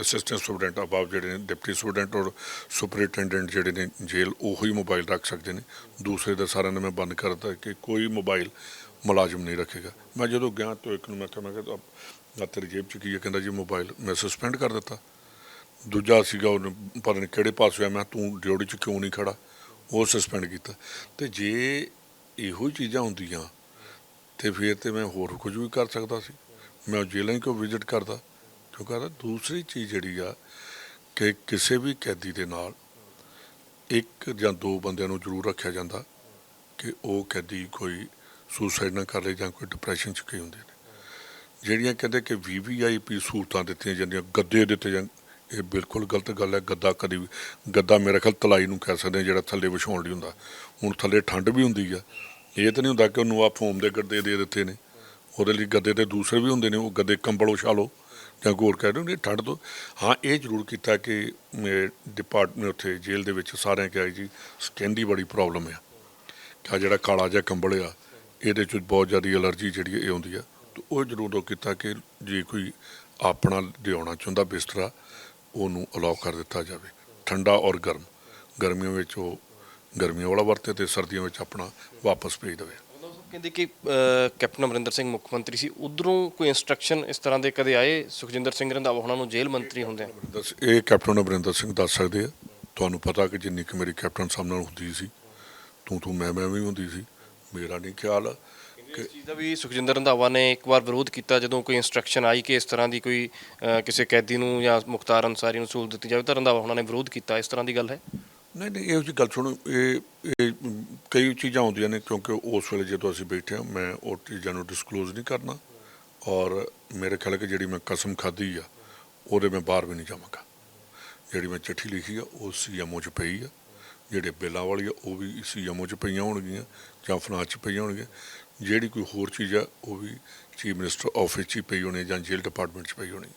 assistant superintendent above ਜਿਹੜੇ ਨੇ ਡਿਪਟੀ ਸੁਪਰਡੈਂਟ ਔਰ ਸੁਪਰਿੰਟੈਂਡੈਂਟ ਜਿਹੜੇ ਨੇ ਜੇਲ੍ਹ, ਉਹੀ ਮੋਬਾਈਲ ਰੱਖ ਸਕਦੇ ਨੇ। ਦੂਸਰੇ ਦਾ ਸਾਰਿਆਂ ਨੇ ਮੈਂ ਬੰਦ ਕਰ ਦਿੱਤਾ ਕਿ ਕੋਈ ਮੋਬਾਈਲ ਮੁਲਾਜ਼ਮ ਨਹੀਂ ਰੱਖੇਗਾ। ਮੈਂ ਜਦੋਂ ਗਿਆ ਤਾਂ ਇੱਕ ਨੂੰ ਮੈਂ ਕਿਹਾ ਆ ਤੇਰੀ ਜੇਬ 'ਚ ਕੀ ਹੈ, ਕਹਿੰਦਾ ਜੀ ਮੋਬਾਈਲ। ਮੈਂ ਸਸਪੈਂਡ ਕਰ ਦਿੱਤਾ। ਦੂਜਾ ਸੀਗਾ ਉਹਨੇ ਪਤਾ ਨਹੀਂ ਕਿਹੜੇ ਪਾਸੇ ਹੋਇਆ, ਮੈਂ ਤੂੰ ਡਿਊਟੀ 'ਚ ਕਿਉਂ ਨਹੀਂ ਖੜਾ, ਉਹ ਸਸਪੈਂਡ ਕੀਤਾ। ਤੇ ਜੇ ਇਹੋ ਹੀ ਚੀਜ਼ਾਂ ਹੁੰਦੀਆਂ ਤੇ ਫਿਰ ਤੇ ਮੈਂ ਹੋਰ ਕੁਝ ਵੀ ਕਰ ਸਕਦਾ ਸੀ। ਮੈਂ ਜੇਲ੍ਹਾਂ ਹੀ ਕਿਉਂ ਵਿਜ਼ਿਟ ਕਰਦਾ? ਕਿਉਂ ਕਰਦਾ? ਦੂਸਰੀ ਚੀਜ਼ ਜਿਹੜੀ ਆ ਕਿ ਕਿਸੇ ਵੀ ਕੈਦੀ ਦੇ ਨਾਲ ਇੱਕ ਜਾਂ ਦੋ ਬੰਦਿਆਂ ਨੂੰ ਜ਼ਰੂਰ ਰੱਖਿਆ ਜਾਂਦਾ ਕਿ ਉਹ ਕੈਦੀ ਕੋਈ ਸੁਸਾਈਡ ਨਾ ਕਰ ਲੇ ਜਾਂ ਕੋਈ ਡਿਪਰੈਸ਼ਨ 'ਚ ਕਈ ਹੁੰਦੇ ਨੇ। ਜਿਹੜੀਆਂ ਕਹਿੰਦੇ ਕਿ VVIP ਸਹੂਲਤਾਂ ਦਿੱਤੀਆਂ ਜਾਂਦੀਆਂ, ਗੱਦੇ ਦਿੱਤੇ ਜਾਂਦੇ, ਇਹ ਬਿਲਕੁਲ ਗਲਤ ਗੱਲ ਹੈ। ਗੱਦਾ ਕਦੀ ਵੀ, ਗੱਦਾ ਮੇਰੇ ਖਿਆਲ ਤਲਾਈ ਨੂੰ ਕਹਿ ਸਕਦੇ ਹਾਂ, ਜਿਹੜਾ ਥੱਲੇ ਵਿਛਾਉਣ ਲਈ ਹੁੰਦਾ। ਹੁਣ ਥੱਲੇ ਠੰਡ ਵੀ ਹੁੰਦੀ ਆ, ਇਹ ਤਾਂ ਨਹੀਂ ਹੁੰਦਾ ਕਿ ਉਹਨੂੰ ਆ ਫੋਮ ਦੇ ਗੱਦੇ ਦੇ ਦਿੱਤੇ ਨੇ। ਉਹਦੇ ਲਈ ਗੱਦੇ ਤੇ ਦੂਸਰੇ ਵੀ ਹੁੰਦੇ ਨੇ, ਉਹ ਗੱਦੇ ਕੰਬਲ ਵਿਛਾ ਲਓ ਜਾਂ ਹੋਰ ਕਹਿ ਦਿਓ ਨਹੀਂ ਠੰਡ ਤੋਂ। ਹਾਂ, ਇਹ ਜ਼ਰੂਰ ਕੀਤਾ ਕਿ ਡਿਪਾਰਟਮੈਂਟ ਉੱਥੇ ਜੇਲ੍ਹ ਦੇ ਵਿੱਚ ਸਾਰਿਆਂ ਕਿਹਾ ਜੀ ਸਕਿਨ ਦੀ ਬੜੀ ਪ੍ਰੋਬਲਮ ਆ, ਕਿ ਜਿਹੜਾ ਕਾਲਾ ਜਿਹਾ ਕੰਬਲ ਆ ਇਹਦੇ 'ਚ ਬਹੁਤ ਜ਼ਿਆਦਾ ਐਲਰਜੀ ਜਿਹੜੀ ਇਹ ਆਉਂਦੀ ਆ। ਤੇ ਉਹ ਜ਼ਰੂਰ ਉਹ ਕੀਤਾ ਕਿ ਜੇ ਕੋਈ ਆਪਣਾ ਲਿਆਉਣਾ ਚਾਹੁੰਦਾ ਬਿਸਤਰਾ, ਉਹਨੂੰ ਅਲਾਉ ਕਰ ਦਿੱਤਾ ਜਾਵੇ। ਠੰਡਾ ਔਰ ਗਰਮ, ਗਰਮੀਆਂ ਵਿੱਚ ਉਹ ਗਰਮੀਆਂ ਵਾਲਾ ਵਰਤੇ ਅਤੇ ਸਰਦੀਆਂ ਵਿੱਚ ਆਪਣਾ ਵਾਪਸ ਭੇਜ ਦੇਵੇ। ਕਹਿੰਦੇ ਕਿ ਕੈਪਟਨ ਅਮਰਿੰਦਰ ਸਿੰਘ ਮੁੱਖ ਮੰਤਰੀ ਸੀ, ਉਧਰੋਂ ਕੋਈ ਇੰਸਟਰਕਸ਼ਨ ਇਸ ਤਰ੍ਹਾਂ ਦੇ ਕਦੇ ਆਏ ਸੁਖਜਿੰਦਰ ਸਿੰਘ ਰੰਧਾਵਾ ਉਹਨਾਂ ਨੂੰ ਜੇਲ੍ਹ ਮੰਤਰੀ ਹੁੰਦੇ ਆ? ਇਹ ਕੈਪਟਨ ਅਮਰਿੰਦਰ ਸਿੰਘ ਦੱਸ ਸਕਦੇ ਆ। ਤੁਹਾਨੂੰ ਪਤਾ ਕਿ ਜਿੰਨੀ ਕਿ ਮੇਰੀ ਕੈਪਟਨ ਸਾਹਿਬ ਨਾਲ ਹੁੰਦੀ ਸੀ, ਤੂੰ ਮੈਂ ਵੀ ਹੁੰਦੀ ਸੀ। ਮੇਰਾ ਨਹੀਂ ਖਿਆਲ ਇਸ ਚੀਜ਼ ਦਾ ਵੀ ਸੁਖਜਿੰਦਰ ਰੰਧਾਵਾ ਨੇ ਇੱਕ ਵਾਰ ਵਿਰੋਧ ਕੀਤਾ ਜਦੋਂ ਕੋਈ ਇੰਸਟਰਕਸ਼ਨ ਆਈ ਕਿ ਇਸ ਤਰ੍ਹਾਂ ਦੀ ਕੋਈ ਕਿਸੇ ਕੈਦੀ ਨੂੰ ਜਾਂ ਮੁਖਤਾਰ ਅੰਸਾਰੀ ਨੂੰ ਸਹੂਲਤ ਦਿੱਤੀ ਜਾਵੇ, ਤਾਂ ਰੰਧਾਵਾ ਉਹਨਾਂ ਨੇ ਵਿਰੋਧ ਕੀਤਾ। ਇਸ ਤਰ੍ਹਾਂ ਦੀ ਗੱਲ ਹੈ? ਨਹੀਂ, ਇਹੋ ਜਿਹੀ ਗੱਲ ਸੁਣੋ। ਇਹ ਕਈ ਚੀਜ਼ਾਂ ਹੁੰਦੀਆਂ ਨੇ, ਕਿਉਂਕਿ ਉਸ ਵੇਲੇ ਜਦੋਂ ਅਸੀਂ ਬੈਠੇ ਹਾਂ ਮੈਂ ਉਹ ਚੀਜ਼ਾਂ ਨੂੰ ਡਿਸਕਲੋਜ਼ ਨਹੀਂ ਕਰਨਾ। ਔਰ ਮੇਰੇ ਖਿਆਲ ਕਿ ਜਿਹੜੀ ਮੈਂ ਕਸਮ ਖਾਧੀ ਆ ਉਹਦੇ ਮੈਂ ਬਾਹਰ ਵੀ ਨਹੀਂ ਜਾਵਾਂਗਾ। ਜਿਹੜੀ ਮੈਂ ਚਿੱਠੀ ਲਿਖੀ ਆ ਉਹ CMO 'ਚ ਪਈ ਆ, ਜਿਹੜੇ ਬਿੱਲਾਂ ਵਾਲੀ ਆ ਉਹ ਵੀ CMO 'ਚ ਪਈਆਂ ਹੋਣਗੀਆਂ ਜਾਂ ਫਨਾਸ 'ਚ ਪਈਆਂ ਹੋਣਗੀਆਂ। ਜਿਹੜੀ ਕੋਈ ਹੋਰ ਚੀਜ਼ ਆ ਉਹ ਵੀ ਚੀਫ ਮਿਨਿਸਟਰ ਆਫਿਸ 'ਚ ਹੀ ਪਈ ਹੋਣੀ ਜਾਂ ਜੇਲ੍ਹ ਡਿਪਾਰਟਮੈਂਟ 'ਚ ਪਈ ਹੋਣੀ।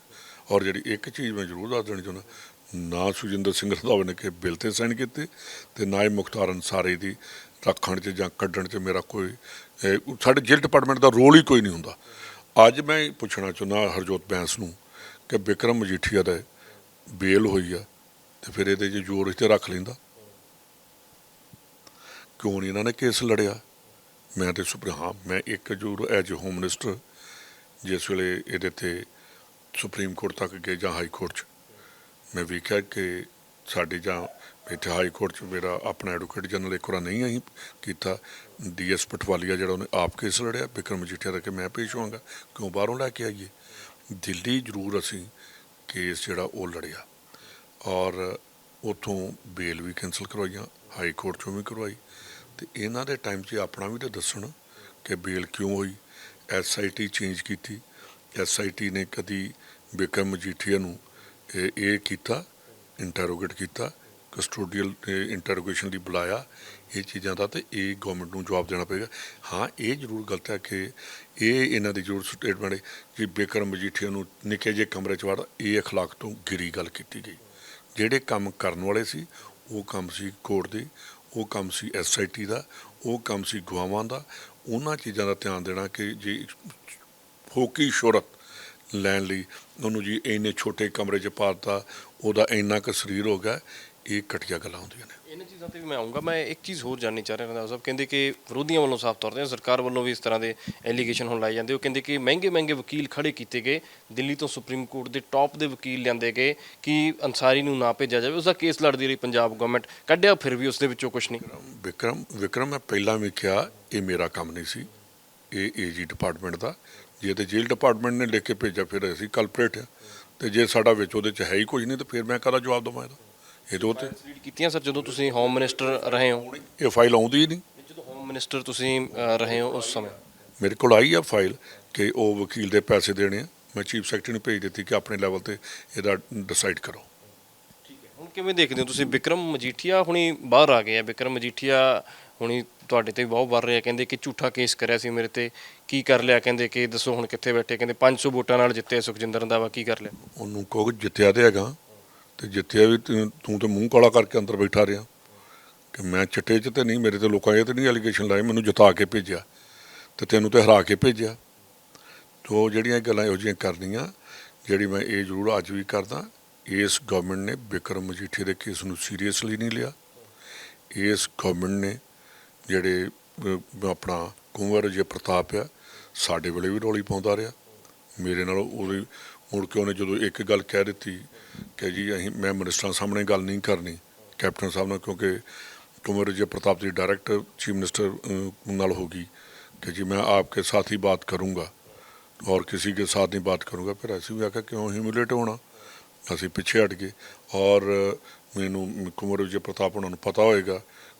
ਔਰ ਜਿਹੜੀ ਇੱਕ ਚੀਜ਼ ਮੈਂ ਜ਼ਰੂਰ ਦੱਸ ਦੇਣੀ ਚਾਹੁੰਦਾ, ਨਾ ਸੁਖਜਿੰਦਰ ਸਿੰਘ ਰੰਧਾਵਾ ਨੇ ਕਿ ਬਿੱਲ 'ਤੇ ਸਾਈਨ ਕੀਤੇ ਅਤੇ ਨਾ ਹੀ ਮੁਖਤਾਰ ਅੰਸਾਰੀ ਦੀ ਰੱਖਣ 'ਚ ਜਾਂ ਕੱਢਣ 'ਚ ਮੇਰਾ ਕੋਈ, ਸਾਡੇ ਜੇਲ੍ਹ ਡਿਪਾਰਟਮੈਂਟ ਦਾ ਰੋਲ ਹੀ ਕੋਈ ਨਹੀਂ ਹੁੰਦਾ। ਅੱਜ ਮੈਂ ਪੁੱਛਣਾ ਚਾਹੁੰਦਾ ਹਰਜੋਤ ਬੈਂਸ ਨੂੰ ਕਿ ਬਿਕਰਮ ਮਜੀਠੀਆ ਦਾ ਬੇਲ ਹੋਈ ਆ ਅਤੇ ਫਿਰ ਇਹਦੇ 'ਚ ਜ਼ੋਰ ਇੱਥੇ ਰੱਖ ਲੈਂਦਾ, ਕਿਉਂ ਨਹੀਂ ਇਹਨਾਂ ਨੇ ਕੇਸ ਲੜਿਆ? ਮੈਂ ਤਾਂ ਮੈਂ ਇੱਕ ਜ਼ਰੂਰ ਐਜ ਏ ਹੋਮ ਮਿਨਿਸਟਰ ਜਿਸ ਵੇਲੇ ਇਹਦੇ 'ਤੇ ਸੁਪਰੀਮ ਕੋਰਟ ਤੱਕ ਗਏ ਜਾਂ ਹਾਈ ਕੋਰਟ 'ਚ, ਮੈਂ ਵੇਖਿਆ ਕਿ ਸਾਡੀ ਜਾਂ ਇੱਥੇ ਹਾਈ ਕੋਰਟ 'ਚ ਮੇਰਾ ਆਪਣਾ ਐਡਵੋਕੇਟ ਜਨਰਲ ਇੱਕ ਵਾਰ ਨਹੀਂ ਅਸੀਂ ਕੀਤਾ, DS ਪਟਵਾਲੀਆ ਜਿਹੜਾ ਉਹਨੇ ਆਪ ਕੇਸ ਲੜਿਆ ਬਿਕਰਮ ਮਜੀਠੀਆ ਦਾ ਕਿ ਮੈਂ ਪੇਸ਼ ਹੋਵਾਂਗਾ, ਕਿਉਂ ਬਾਹਰੋਂ ਲੈ ਕੇ ਆਈਏ। ਦਿੱਲੀ ਜ਼ਰੂਰ ਅਸੀਂ ਕੇਸ ਜਿਹੜਾ ਉਹ ਲੜਿਆ ਔਰ ਉੱਥੋਂ ਬੇਲ ਵੀ ਕੈਂਸਲ ਕਰਵਾਈਆਂ, ਹਾਈ ਕੋਰਟ 'ਚੋਂ ਵੀ ਕਰਵਾਈ। ਅਤੇ ਇਹਨਾਂ ਦੇ ਟਾਈਮ 'ਚ ਆਪਣਾ ਵੀ ਤਾਂ ਦੱਸਣ ਕਿ ਬੇਲ ਕਿਉਂ ਹੋਈ। SIT ਚੇਂਜ ਕੀਤੀ, SIT ਨੇ ਕਦੀ ਬਿਕਰਮ ਮਜੀਠੀਆ ਨੂੰ ਇਹ ਕੀਤਾ, ਇੰਟਰੋਗੇਟ ਕੀਤਾ, ਕਸਟੋਡੀਅਲ ਇੰਟਰੋਗੇਸ਼ਨ ਲਈ ਬੁਲਾਇਆ, ਇਹ ਚੀਜ਼ਾਂ ਦਾ, ਅਤੇ ਇਹ ਗੌਰਮੈਂਟ ਨੂੰ ਜਵਾਬ ਦੇਣਾ ਪਏਗਾ। ਹਾਂ, ਇਹ ਜ਼ਰੂਰ ਗਲਤ ਹੈ ਕਿ ਇਹ ਇਹਨਾਂ ਦੀ ਜ਼ਰੂਰ ਸਟੇਟਮੈਂਟ ਕਿ ਬਿਕਰਮ ਮਜੀਠੀਆ ਨੂੰ ਨਿੱਕੇ ਜਿਹੇ ਕਮਰੇ 'ਚ ਵੜ, ਇਹ ਅਖਲਾਕ ਤੋਂ ਗਿਰੀ ਗੱਲ ਕੀਤੀ ਗਈ। ਜਿਹੜੇ ਕੰਮ ਕਰਨ ਵਾਲੇ ਸੀ ਉਹ ਕੰਮ ਸੀ ਕੋਰਟ ਦੇ, ਉਹ ਕੰਮ ਸੀ SIT ਦਾ, ਉਹ ਕੰਮ ਸੀ ਗਵਾਹਾਂ ਦਾ। ਉਹਨਾਂ ਚੀਜ਼ਾਂ ਦਾ ਧਿਆਨ ਦੇਣਾ ਕਿ ਜੇ ਫੋਕੀ ਸ਼ੋਹਰਤ ਲੈਣ ਲਈ ਉਹਨੂੰ ਜੀ ਇੰਨੇ ਛੋਟੇ ਕਮਰੇ 'ਚ ਪਾ ਦਿੱਤਾ, ਉਹਦਾ ਇੰਨਾ ਕੁ ਸਰੀਰ ਹੋ ਗਿਆ, ਇਹ ਘਟੀਆ ਗੱਲਾਂ ਹੁੰਦੀਆਂ ਨੇ। ਇਹਨਾਂ ਚੀਜ਼ਾਂ 'ਤੇ ਵੀ ਮੈਂ ਆਊਂਗਾ। ਮੈਂ ਇੱਕ ਚੀਜ਼ ਹੋਰ ਜਾਣਨੀ ਚਾਹ ਰਿਹਾ ਰੰਧਾਵਾ ਸਾਹਿਬ, ਕਹਿੰਦੇ ਕਿ ਵਿਰੋਧੀਆਂ ਵੱਲੋਂ ਸਾਫ਼ ਤੌਰ 'ਤੇ ਸਰਕਾਰ ਵੱਲੋਂ ਵੀ ਇਸ ਤਰ੍ਹਾਂ ਦੇ ਐਲੀਗੇਸ਼ਨ ਹੁਣ ਲਾਏ ਜਾਂਦੇ। ਉਹ ਕਹਿੰਦੇ ਕਿ ਮਹਿੰਗੇ ਵਕੀਲ ਖੜੇ ਕੀਤੇ ਗਏ, ਦਿੱਲੀ ਤੋਂ ਸੁਪਰੀਮ ਕੋਰਟ ਦੇ ਟੌਪ ਦੇ ਵਕੀਲ ਲਿਆਂਦੇ ਗਏ ਕਿ ਅੰਸਾਰੀ ਨੂੰ ਨਾ ਭੇਜਿਆ ਜਾਵੇ। ਉਸਦਾ ਕੇਸ ਲੜਦੀ ਰਹੀ ਪੰਜਾਬ ਗੌਰਮੈਂਟ, ਕੱਢਿਆ ਫਿਰ ਵੀ ਉਸ ਦੇ ਵਿੱਚੋਂ ਕੁਛ ਨਹੀਂ। ਵਿਕਰਮ ਮੈਂ ਪਹਿਲਾਂ ਵੀ ਕਿਹਾ ਇਹ ਮੇਰਾ ਕੰਮ ਨਹੀਂ ਸੀ, ਇਹ AG ਡਿਪਾਰਟਮੈਂਟ ਦਾ। ਜੇ ਤਾਂ ਜੇਲ੍ਹ ਡਿਪਾਰਟਮੈਂਟ ਨੇ ਲਿਖ ਕੇ ਭੇਜਿਆ ਫਿਰ ਅਸੀਂ ਕਲਪਰੇਟ ਆ, ਅਤੇ ਜੇ ਸਾਡਾ ਵਿੱਚ ਉਹਦੇ 'ਚ ਹੈ ਹੀ ਕੁਝ ਨਹੀਂ ਤਾਂ ਫਿਰ ਮੈਂ ਕਾਹਦਾ ਜਵਾਬ ਦੇਵਾਂ ਇਹਦਾ? ਇਹਦੇ ਉੱਤੇ ਕੀਤੀਆਂ ਸਰ ਜਦੋਂ ਤੁਸੀਂ ਹੋਮ ਮਿਨਿਸਟਰ ਰਹੇ ਹੋ? ਇਹ ਫਾਈਲ ਆਉਂਦੀ ਹੀ ਨਹੀਂ। ਜਦੋਂ ਹੋਮ ਮਿਨਿਸਟਰ ਤੁਸੀਂ ਰਹੇ ਹੋ ਉਸ ਸਮੇਂ ਮੇਰੇ ਕੋਲ ਆਈ ਆ ਫਾਈਲ ਕਿ ਉਹ ਵਕੀਲ ਦੇ ਪੈਸੇ ਦੇਣੇ ਆ, ਮੈਂ ਚੀਫ ਸੈਕਟਰੀ ਨੂੰ ਭੇਜ ਦਿੱਤੀ ਕਿ ਆਪਣੇ ਲੈਵਲ 'ਤੇ ਇਹਦਾ ਡਿਸਾਈਡ ਕਰੋ। ਠੀਕ ਹੈ, ਹੁਣ ਕਿਵੇਂ ਦੇਖਦੇ ਹੋ ਤੁਸੀਂ? ਬਿਕਰਮ ਮਜੀਠੀਆ ਹੁਣੀ ਬਾਹਰ ਆ ਗਏ ਆ, ਬਿਕਰਮ ਮਜੀਠੀਆ ਹੁਣੀ ਤੁਹਾਡੇ 'ਤੇ ਬਹੁਤ ਵੱਧ ਰਿਹਾ, ਕਹਿੰਦੇ ਕਿ ਝੂਠਾ ਕੇਸ ਕਰਿਆ ਸੀ ਮੇਰੇ 'ਤੇ, ਕੀ ਕਰ ਲਿਆ? ਕਹਿੰਦੇ ਕਿ ਦੱਸੋ ਹੁਣ ਕਿੱਥੇ ਬੈਠੇ? ਕਹਿੰਦੇ 500 ਵੋਟਾਂ ਨਾਲ ਜਿੱਤੇ ਸੁਖਜਿੰਦਰ ਰੰਧਾਵਾ, ਕੀ ਕਰ ਲਿਆ? ਉਹਨੂੰ ਕਹੋ ਜਿੱਤਿਆ ਤਾਂ ਹੈਗਾ, ਅਤੇ ਜਿੱਤਿਆ ਵੀ ਤੂੰ ਤਾਂ ਮੂੰਹ ਕਾਲਾ ਕਰਕੇ ਅੰਦਰ ਬੈਠਾ ਰਿਹਾ ਕਿ ਮੈਂ ਚਿੱਟੇ 'ਚ ਤਾਂ ਨਹੀਂ, ਮੇਰੇ 'ਤੇ ਲੋਕਾਂ ਇਹ ਤਾਂ ਨਹੀਂ ਐਲੀਗੇਸ਼ਨ ਲਾਏ ਮੈਨੂੰ ਜਿਤਾ ਕੇ ਭੇਜਿਆ ਅਤੇ ਤੈਨੂੰ ਤਾਂ ਹਰਾ ਕੇ ਭੇਜਿਆ। ਤੋ ਜਿਹੜੀਆਂ ਗੱਲਾਂ ਇਹੋ ਜਿਹੀਆਂ ਕਰਨੀਆਂ, ਜਿਹੜੀ ਮੈਂ ਇਹ ਜ਼ਰੂਰ ਅੱਜ ਵੀ ਕਰਦਾ, ਇਸ ਗਵਰਨਮੈਂਟ ਨੇ ਬਿਕਰਮ ਮਜੀਠੀਆ ਦੇ ਕੇਸ ਨੂੰ ਸੀਰੀਅਸਲੀ ਨਹੀਂ ਲਿਆ। ਇਸ ਗਵਰਨਮੈਂਟ ਨੇ ਜਿਹੜੇ ਆਪਣਾ ਕੁੰਵਰ ਜੇ ਪ੍ਰਤਾਪ ਆ, ਸਾਡੇ ਵੇਲੇ ਵੀ ਰੌਲੀ ਪਾਉਂਦਾ ਰਿਹਾ, ਮੇਰੇ ਨਾਲ ਉਹਦੀ ਮੁੜ ਕੇ ਉਹਨੇ ਜਦੋਂ ਇੱਕ ਗੱਲ ਕਹਿ ਦਿੱਤੀ ਕਿ ਜੀ ਮੈਂ ਮਿਨਿਸਟਰਾਂ ਸਾਹਮਣੇ ਗੱਲ ਨਹੀਂ ਕਰਨੀ ਕੈਪਟਨ ਸਾਹਿਬ ਨਾਲ, ਕਿਉਂਕਿ कुंवर विजय प्रताप जी डायरेक्ट चीफ मिनिस्टर नाल होगी कि जी मैं आपके साथ ही बात करूँगा और किसी के साथ नहीं बात करूँगा। फिर ऐसे भी आखिया क्यों ह्यूमिलेट होना, असी पिछे हट गए। और मैनू कुंवर विजय प्रताप उन्होंने पता होएगा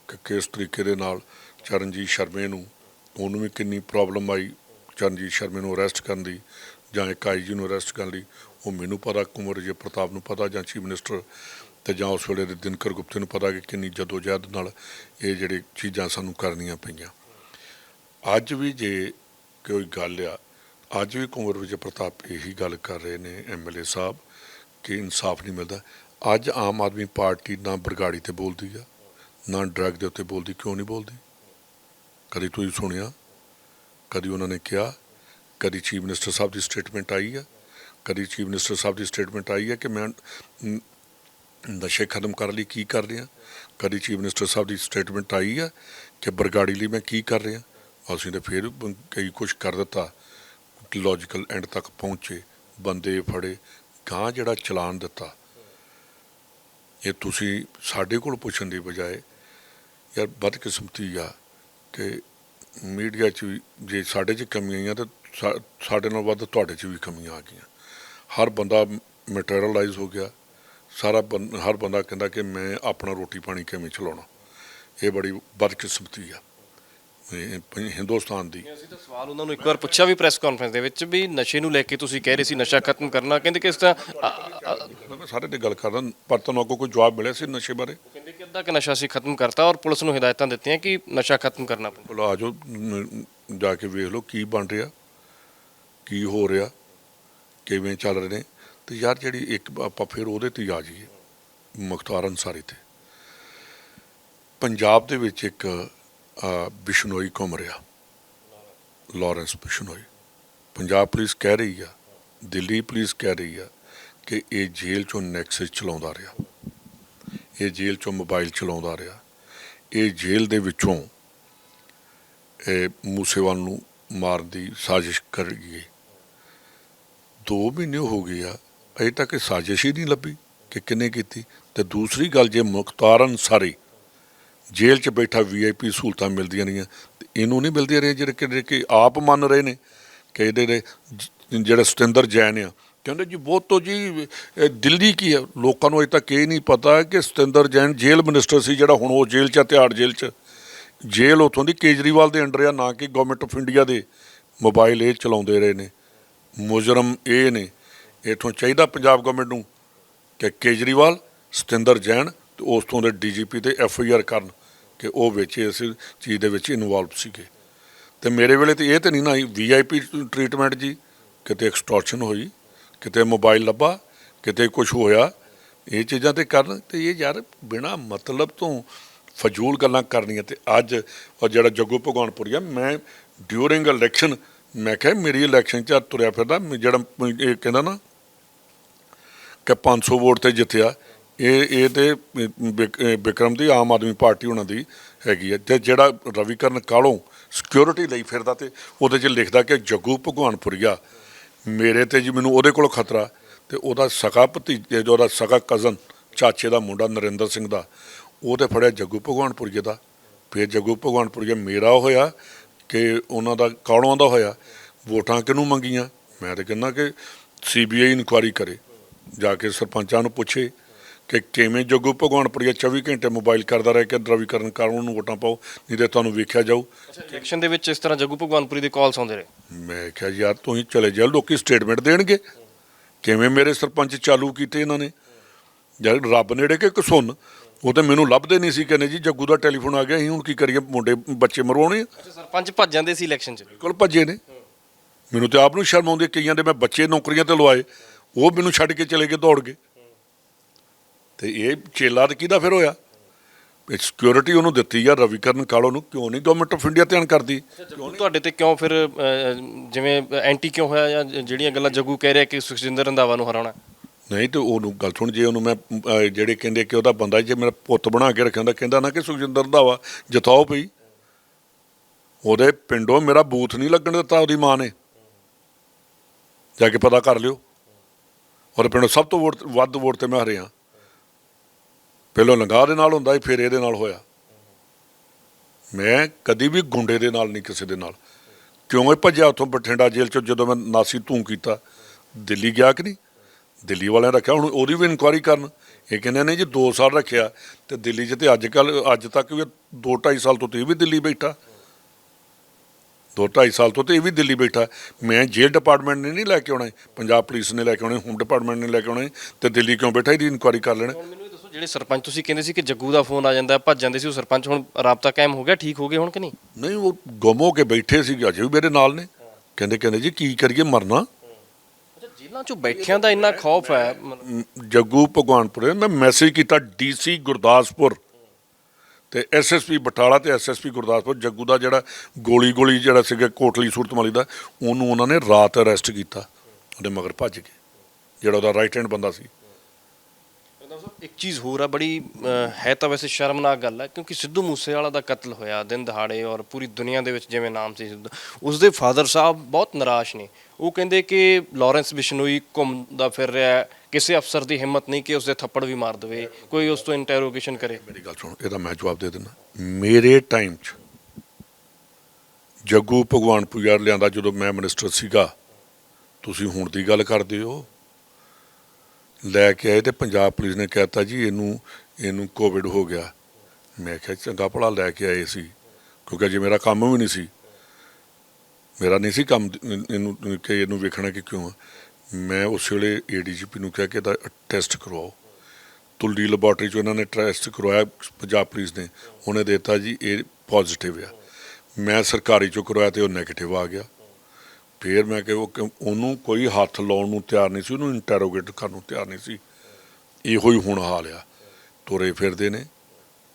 कि किस तरीके दे नाल चरणजीत शर्मे नूं उन्होंने भी कितनी प्रॉब्लम आई चरणजीत शर्मे नूं अरेस्ट करन दी जां एक IG नूं अरेस्ट करन लई। वो मैनू पता, कुंवर विजय प्रताप नूं पता, जां चीफ मिनिस्टर तो जां उस वेले दिनकर गुप्ते नूं पता कि किन्नी जदोजहद नाल ये जिहड़ी चीज़ां सानूं करनियां पईयां। अज भी जे कोई गल आ, अज भी कुंवर विजय प्रताप यही गल कर रहे ने MLA साहब कि इंसाफ नहीं मिलता। अज आम आदमी पार्टी ना बरगाड़ी ते बोलदी आ ना ड्रग दे उत्ते बोलदी। क्यों नहीं बोलदी? कदी तुसीं सुनिया? कदी उन्होंने कहा? कदी चीफ मिनिस्टर साहब की स्टेटमेंट आई है? कदी चीफ मिनिस्टर साहब की स्टेटमेंट आई है कि मैं नशे खत्म कर ਲਈ ਕੀ ਕਰ ਰਿਹਾ? कभी चीफ मिनिस्टर साहब की स्टेटमेंट आई है कि बरगाड़ी ਲਈ मैं की कर रहा? ਅਸੀਂ तो फिर कई कुछ कर दिता, लॉजिकल एंड तक पहुँचे, बंदे फड़े, गां ਜਿਹੜਾ ਚਲਾਨ ਦਿੱਤਾ। ਇਹ ਤੁਸੀਂ ਸਾਡੇ ਕੋਲ ਪੁੱਛਣ ਦੀ ਬਜਾਏ ਯਾਰ ਬਦਕਿਸਮਤੀ ਆ ਕਿ ਮੀਡੀਆ 'ਚ ਵੀ ਜੇ ਸਾਡੇ 'ਚ ਕਮੀਆਂ ਆਈਆਂ ਤਾਂ ਸਾਡੇ ਨਾਲ ਵੱਧ ਤੁਹਾਡੇ 'ਚ ਵੀ ਕਮੀਆਂ ਆ ਗਈਆਂ। ਹਰ ਬੰਦਾ ਮਟੀਰੀਅਲਾਈਜ਼ ਹੋ ਗਿਆ। हर बंदा कहता कि मैं अपना रोटी पानी किवें चलाउणा। ये बड़ी बदकिस्मती आ हिंदुस्तान की। ਅਸੀਂ ਤਾਂ ਸਵਾਲ ਉਹਨਾਂ ਨੂੰ ਇੱਕ ਵਾਰ ਪੁੱਛਿਆ ਵੀ ਪ੍ਰੈਸ ਕਾਨਫਰੰਸ ਦੇ ਵਿੱਚ ਵੀ ਨਸ਼ੇ ਨੂੰ ਲੈ ਕੇ ਤੁਸੀਂ ਕਹਿ ਰਹੇ ਸੀ ਨਸ਼ਾ ਖਤਮ ਕਰਨਾ, ਕਹਿੰਦੇ ਕਿ ਇਸ ਤਰ੍ਹਾਂ मैं सारे ते गल करदा पर तुहानूं अगों कोई जवाब मिलिया सी नशे बारे? ਕਹਿੰਦੇ ਕਿ ਅੱਧਾ ਕਿ ਨਸ਼ਾ ਅਸੀਂ ਖਤਮ ਕਰਤਾ ਔਰ ਪੁਲਿਸ ਨੂੰ ਹਦਾਇਤਾਂ ਦਿੱਤੀਆਂ ਕਿ ਨਸ਼ਾ ਖਤਮ ਕਰਨਾ ਪੈਂਦਾ। बोलो आ जाओ जा के वेख लो की बन रहा, की हो रहा, किवें चल रहे ने। तो यार जी एक आप फिर वो आ जाइए मुख्तार अंसारी ते पंजाब दे विच एक बिशनोई घूम रहा, लॉरेंस बिशनोई। पंजाब पुलिस कह रही है, दिल्ली पुलिस कह रही है कि ये जेल चों नैक्सस चलाउंदा रहा, ये जेल चों मोबाइल चलाउंदा रहा, ये जेल दे विचों मूसेवाल नूं मारन दी साजिश कर गई। 2 महीने हो गए आ, अजे तक साजिश ही नहीं लभी कि किन्ने की। तो दूसरी गल जे मुख्तार अंसारी जेल च बैठा VIP सहूलतां मिलदियां नहीं तो इनू नहीं मिलदियां रही जिहड़े कि आप मन रहे ने कि ये जिहड़ा सतिंदर जैन आ कहते जी बहुत तो जी दिल्ली की है। लोगों को अजे तक ये नहीं पता कि सतिंदर जैन जेल मिनिस्टर से जिहड़ा हुण वो जेल च तिहाड़ जेल च जेल उत्थों की केजरीवाल के अंडर आ, ना कि गौरमेंट ऑफ इंडिया के। मोबाइल ये चलाउंदे रहे ने, मुजरम ये ने। इत्थों चाहिए पंजाब गौरमेंट नूं कि केजरीवाल सतिंदर जैन तो उस तो DGP ते FIR करन कि वो विच इस चीज़ दे विच इनवॉल्व सीगे। ते मेरे वेले तो ये तो नहीं ना आई VIP ट्रीटमेंट जी, किते एक्सटॉर्शन हुई, किते मोबाइल लब्भा, किते कुछ होया, ये चीज़ां ते करन। ते ये यार बिना मतलब तो फजूल गल्लां करनियां। ते अज और जिहड़ा जग्गू भगवानपुरी आ, मैं ड्यूरिंग इलैक्शन मैं क्या मेरी इलैक्शन च तुरया फिरदा जिहड़ा कहंदा ना कि 500 वोट ते जित्तिया, ये तो बिक्रम की आम आदमी पार्टी होना दी हैगी है। ते जिहड़ा रविकरण कालों सिक्योरिटी लई फिरदा ते उहदे च लिखदा कि जग्गू भगवानपुरीआ मेरे ते जी मैनूं उहदे कोलों खतरा। ते उहदा सगा भतीजे उहदा सगा कज़न चाचे दा मुंडा नरिंदर सिंह दा वो तो फड़िया जग्गू भगवानपुरीए दा। फिर जग्गू भगवानपुरीआ मेरा होया कि उन्हां दा कालों दा होया। वोटां किहनूं मंगियां? मैं तो कहना कि CBI इनकुआरी करे, जाके सरपंचां नूं पुछे कि किवें जग्गू भगवानपुरीआ 24 घंटे मोबाइल करता रहे कि रविकरण कालों नूं वोटां पाओ, नहीं तो तुहानूं वेख्या जाऊ। इलैक्शन ਦੇ ਵਿੱਚ ਇਸ ਤਰ੍ਹਾਂ जग्गू भगवानपुरी ਦੇ कॉल्स आउंदे रहे। मैं क्या यार तुसीं चले जाओ, लोग स्टेटमेंट देणगे किवें मेरे सरपंच चालू कीते इन्हां ने। यार रब नेड़े कि घसुन वो तो मैनूं लभदे नहीं सी। कहने जी जग्गू का टैलीफोन आ गया, ਅਸੀਂ ਹੁਣ ਕੀ ਕਰੀਏ, ਮੁੰਡੇ ਬੱਚੇ ਮਰਵਾਉਣੇ ਆ। ਸਰਪੰਚ ਭੱਜ ਜਾਂਦੇ ਸੀ ਇਲੈਕਸ਼ਨ 'ਚ। ਬਿਲਕੁਲ ਭੱਜੇ ਨੇ। ਮੈਨੂੰ ਤਾਂ ਆਪ ਨੂੰ ਸ਼ਰਮ ਆਉਂਦੀ, ਕਈਆਂ ਦੇ ਮੈਂ ਬੱਚੇ ਨੌਕਰੀਆਂ ਤੇ ਲਵਾਏ, ਉਹ ਮੈਨੂੰ ਛੱਡ ਕੇ ਚਲੇ ਗਏ ਦੌੜ ਕੇ। ਤੇ ਇਹ ਚੇਲਾ ਤਾਂ ਕਿਹਦਾ ਫਿਰ ਹੋਇਆ? ਸਿਕਿਉਰਿਟੀ ਉਹਨੂੰ ਦਿੱਤੀ ਆ ਰਵੀਕਰਨ ਕਾਲੋਂ ਨੂੰ, ਕਿਉਂ ਨਹੀਂ ਗਵਰਨਮੈਂਟ ਆਫ ਇੰਡੀਆ ਧਿਆਨ ਕਰਦੀ? ਤੁਹਾਡੇ ਤੇ ਕਿਉਂ ਫਿਰ ਜਿਵੇਂ ਐਂਟੀ ਕਿਉਂ ਹੋਇਆ, ਜਾਂ ਜਿਹੜੀਆਂ ਗੱਲਾਂ ਜੱਗੂ ਕਹਿ ਰਿਹਾ ਕਿ ਸੁਖਜਿੰਦਰ ਰੰਧਾਵਾ ਨੂੰ ਹਰਾਉਣਾ? ਨਹੀਂ ਤੇ ਉਹਨੂੰ ਗੱਲ ਸੁਣ, ਜੇ ਉਹਨੂੰ ਮੈਂ ਜਿਹੜੇ ਕਹਿੰਦੇ ਕਿ ਉਹਦਾ ਬੰਦਾ ਜੇ ਮੇਰਾ ਪੁੱਤ ਬਣਾ ਕੇ ਰੱਖਿਆ ਹੁੰਦਾ, ਕਹਿੰਦਾ ਨਾ ਕਿ ਸੁਖਜਿੰਦਰ ਰੰਧਾਵਾ ਜਿਤਾਓ ਪਈ, ਉਹਦੇ ਪਿੰਡੋਂ ਮੇਰਾ ਬੂਥ ਨਹੀਂ ਲੱਗਣ ਦਿੱਤਾ ਉਹਦੀ ਮਾਂ ਨੇ। ਜਾ ਕੇ ਪਤਾ ਕਰ ਲਿਓ। ਔਰ ਪਿੰਡ ਸਭ ਤੋਂ ਵੱਧ ਵੋਟ ਤੇ ਮੈਂ ਹਾਰਿਆ। ਪਹਿਲਾਂ ਲੰਗਾਹ ਦੇ ਨਾਲ ਹੁੰਦਾ ਸੀ, ਫਿਰ ਇਹਦੇ ਨਾਲ ਹੋਇਆ। ਮੈਂ ਕਦੀ ਵੀ ਗੁੰਡੇ ਦੇ ਨਾਲ ਨਹੀਂ, ਕਿਸੇ ਦੇ ਨਾਲ। ਕਿਉਂ ਇਹ ਭੱਜਿਆ ਉੱਥੋਂ ਬਠਿੰਡਾ ਜੇਲ੍ਹ 'ਚੋਂ ਜਦੋਂ ਮੈਂ ਨਾਸੀ ਧੂੰ ਕੀਤਾ? ਦਿੱਲੀ ਗਿਆ ਕਿ ਨਹੀਂ? ਦਿੱਲੀ ਵਾਲਿਆਂ ਰੱਖਿਆ, ਹੁਣ ਉਹਦੀ ਵੀ ਇਨਕੁਆਇਰੀ ਕਰਨ। ਇਹ ਕਹਿੰਦੇ ਨੇ ਜੀ 2 ਸਾਲ ਰੱਖਿਆ, ਤੇ ਦਿੱਲੀ 'ਚ ਤੇ ਅੱਜ ਤੱਕ ਵੀ 2-2.5 ਸਾਲ ਤੋਂ ਤੇ ਇਹ ਵੀ ਦਿੱਲੀ ਬੈਠਾ। 2-2.5 ਸਾਲ ਤੋਂ ਤੇ ਇਹ ਵੀ ਦਿੱਲੀ ਬੈਠਾ। ਮੈਂ ਜੇਲ੍ਹ ਡਿਪਾਰਟਮੈਂਟ ਨੇ ਨਹੀਂ ਲੈ ਕੇ ਆਉਣਾ, ਪੰਜਾਬ ਪੁਲਿਸ ਨੇ ਲੈ ਕੇ ਆਉਣਾ, ਹੋਮ ਡਿਪਾਰਟਮੈਂਟ ਨੇ ਲੈ ਕੇ ਆਉਣਾ, ਤੇ ਦਿੱਲੀ ਕਿਉਂ ਬੈਠਾ? ਇਹਦੀ ਇਨਕੁਆਇਰੀ ਕਰ ਲੈਣਾ। ਮੈਨੂੰ ਇਹ ਦੱਸੋ, ਜਿਹੜੇ ਸਰਪੰਚ ਤੁਸੀਂ ਕਹਿੰਦੇ ਸੀ ਕਿ ਜੱਗੂ ਦਾ ਫੋਨ ਆ ਜਾਂਦਾ, ਭੱਜ ਜਾਂਦੇ ਸੀ, ਉਹ ਸਰਪੰਚ ਹੁਣ ਰਾਬਤਾ ਕਾਇਮ ਹੋ ਗਿਆ, ਠੀਕ ਹੋ ਗਏ ਹੁਣ ਕਿ ਨਹੀਂ? ਨਹੀਂ, ਉਹ ਗੁੰਮ ਹੋ ਕੇ ਬੈਠੇ ਸੀ, ਅਜੇ ਵੀ ਮੇਰੇ ਨਾਲ ਨੇ। ਕਹਿੰਦੇ ਜੀ ਕੀ ਕਰੀਏ, ਮਰਨਾ। ਜੇਲ੍ਹਾਂ 'ਚੋਂ ਬੈਠਿਆਂ ਦਾ ਇੰਨਾ ਖੌਫ ਹੈ। ਜੱਗੂ ਭਗਵਾਨਪੁਰੇ ਮੈਂ ਮੈਸੇਜ ਕੀਤਾ DC ਗੁਰਦਾਸਪੁਰ ਤੇ SSP ਬਟਾਲਾ ਤੇ SSP ਗੁਰਦਾਸਪੁਰ। ਜੱਗੂ ਦਾ ਜਿਹੜਾ ਗੋਲੀ ਜਿਹੜਾ ਸੀਗਾ ਕੋਟਲੀ ਸੂਰਤਮਾਲੀ ਦਾ, ਉਹਨੂੰ ਉਹਨਾਂ ਨੇ ਰਾਤ ਅਰੈਸਟ ਕੀਤਾ, ਉਹਦੇ ਮਗਰ ਭੱਜ ਕੇ, ਜਿਹੜਾ ਉਹਦਾ ਰਾਈਟ ਹੈਂਡ ਬੰਦਾ ਸੀ। ਇੱਕ ਚੀਜ਼ ਹੋਰ ਆ, ਬੜੀ ਹੈ ਤਾਂ ਵੈਸੇ ਸ਼ਰਮਨਾਕ ਗੱਲ ਹੈ, ਕਿਉਂਕਿ ਸਿੱਧੂ ਮੂਸੇਵਾਲਾ ਦਾ ਕਤਲ ਹੋਇਆ ਦਿਨ ਦਹਾੜੇ, ਔਰ ਪੂਰੀ ਦੁਨੀਆ ਦੇ ਵਿੱਚ ਜਿਵੇਂ ਨਾਮ ਸੀ ਸਿੱਧੂ, ਉਸਦੇ ਫਾਦਰ ਸਾਹਿਬ ਬਹੁਤ ਨਿਰਾਸ਼ ਨੇ। ਉਹ ਕਹਿੰਦੇ ਕਿ ਲਾਰੈਂਸ ਬਿਸ਼ਨੋਈ ਘੁੰਮਦਾ ਫਿਰ ਰਿਹਾ, ਕਿਸੇ ਅਫਸਰ ਦੀ ਹਿੰਮਤ ਨਹੀਂ ਕਿ ਉਸਦੇ ਥੱਪੜ ਵੀ ਮਾਰ ਦੇਵੇ, ਕੋਈ ਉਸ ਤੋਂ ਇੰਟਰੋਗੇਸ਼ਨ ਕਰੇ। ਮੇਰੀ ਗੱਲ ਸੁਣ, ਇਹਦਾ ਮੈਂ ਜਵਾਬ ਦੇ ਦਿੰਦਾ। ਮੇਰੇ ਟਾਈਮ 'ਚ ਜੱਗੂ ਭਗਵਾਨਪੁਰ ਲਿਆਂਦਾ ਜਦੋਂ ਮੈਂ ਮਿਨਿਸਟਰ ਸੀਗਾ। ਤੁਸੀਂ ਹੁਣ ਦੀ ਗੱਲ ਕਰਦੇ ਹੋ। ਲੈ ਕੇ ਆਏ ਤੇ ਪੰਜਾਬ ਪੁਲਿਸ ਨੇ ਕਹਿਤਾ ਜੀ ਇਹਨੂੰ ਕੋਵਿਡ ਹੋ ਗਿਆ। ਮੈਂ ਕਿਹਾ ਚੰਗਾ ਭਲਾ ਲੈ ਕੇ ਆਏ ਸੀ, ਕਿਉਂਕਿ ਅਜੇ ਮੇਰਾ ਕੰਮ ਵੀ ਨਹੀਂ ਸੀ, ਮੇਰਾ ਨਹੀਂ ਸੀ ਕੰਮ ਇਹਨੂੰ ਵੇਖਣਾ ਕਿ ਕਿਉਂ ਆ। ਮੈਂ ਉਸ ਵੇਲੇ ADGP ਨੂੰ ਕਿਹਾ ਕਿ ਇਹਦਾ ਟੈਸਟ ਕਰਵਾਓ। ਤੁਲਦੀ ਲੈਬੋਰਟਰੀ 'ਚੋਂ ਇਹਨਾਂ ਨੇ ਟੈਸਟ ਕਰਵਾਇਆ, ਪੰਜਾਬ ਪੁਲਿਸ ਨੇ, ਉਹਨੇ ਦਿੱਤਾ ਜੀ ਇਹ ਪੋਜ਼ੀਟਿਵ ਆ। ਮੈਂ ਸਰਕਾਰੀ 'ਚੋਂ ਕਰਵਾਇਆ ਤੇ ਉਹ ਨੈਗੇਟਿਵ ਆ ਗਿਆ। ਫਿਰ ਮੈਂ ਕਿ ਉਹਨੂੰ ਕੋਈ ਹੱਥ ਲਾਉਣ ਨੂੰ ਤਿਆਰ ਨਹੀਂ ਸੀ, ਉਹਨੂੰ ਇੰਟੈਰੋਗੇਟ ਕਰਨ ਨੂੰ ਤਿਆਰ ਨਹੀਂ ਸੀ। ਇਹੋ ਹੀ ਹੁਣ ਹਾਲ ਆ। ਤੁਰੇ ਫਿਰਦੇ ਨੇ,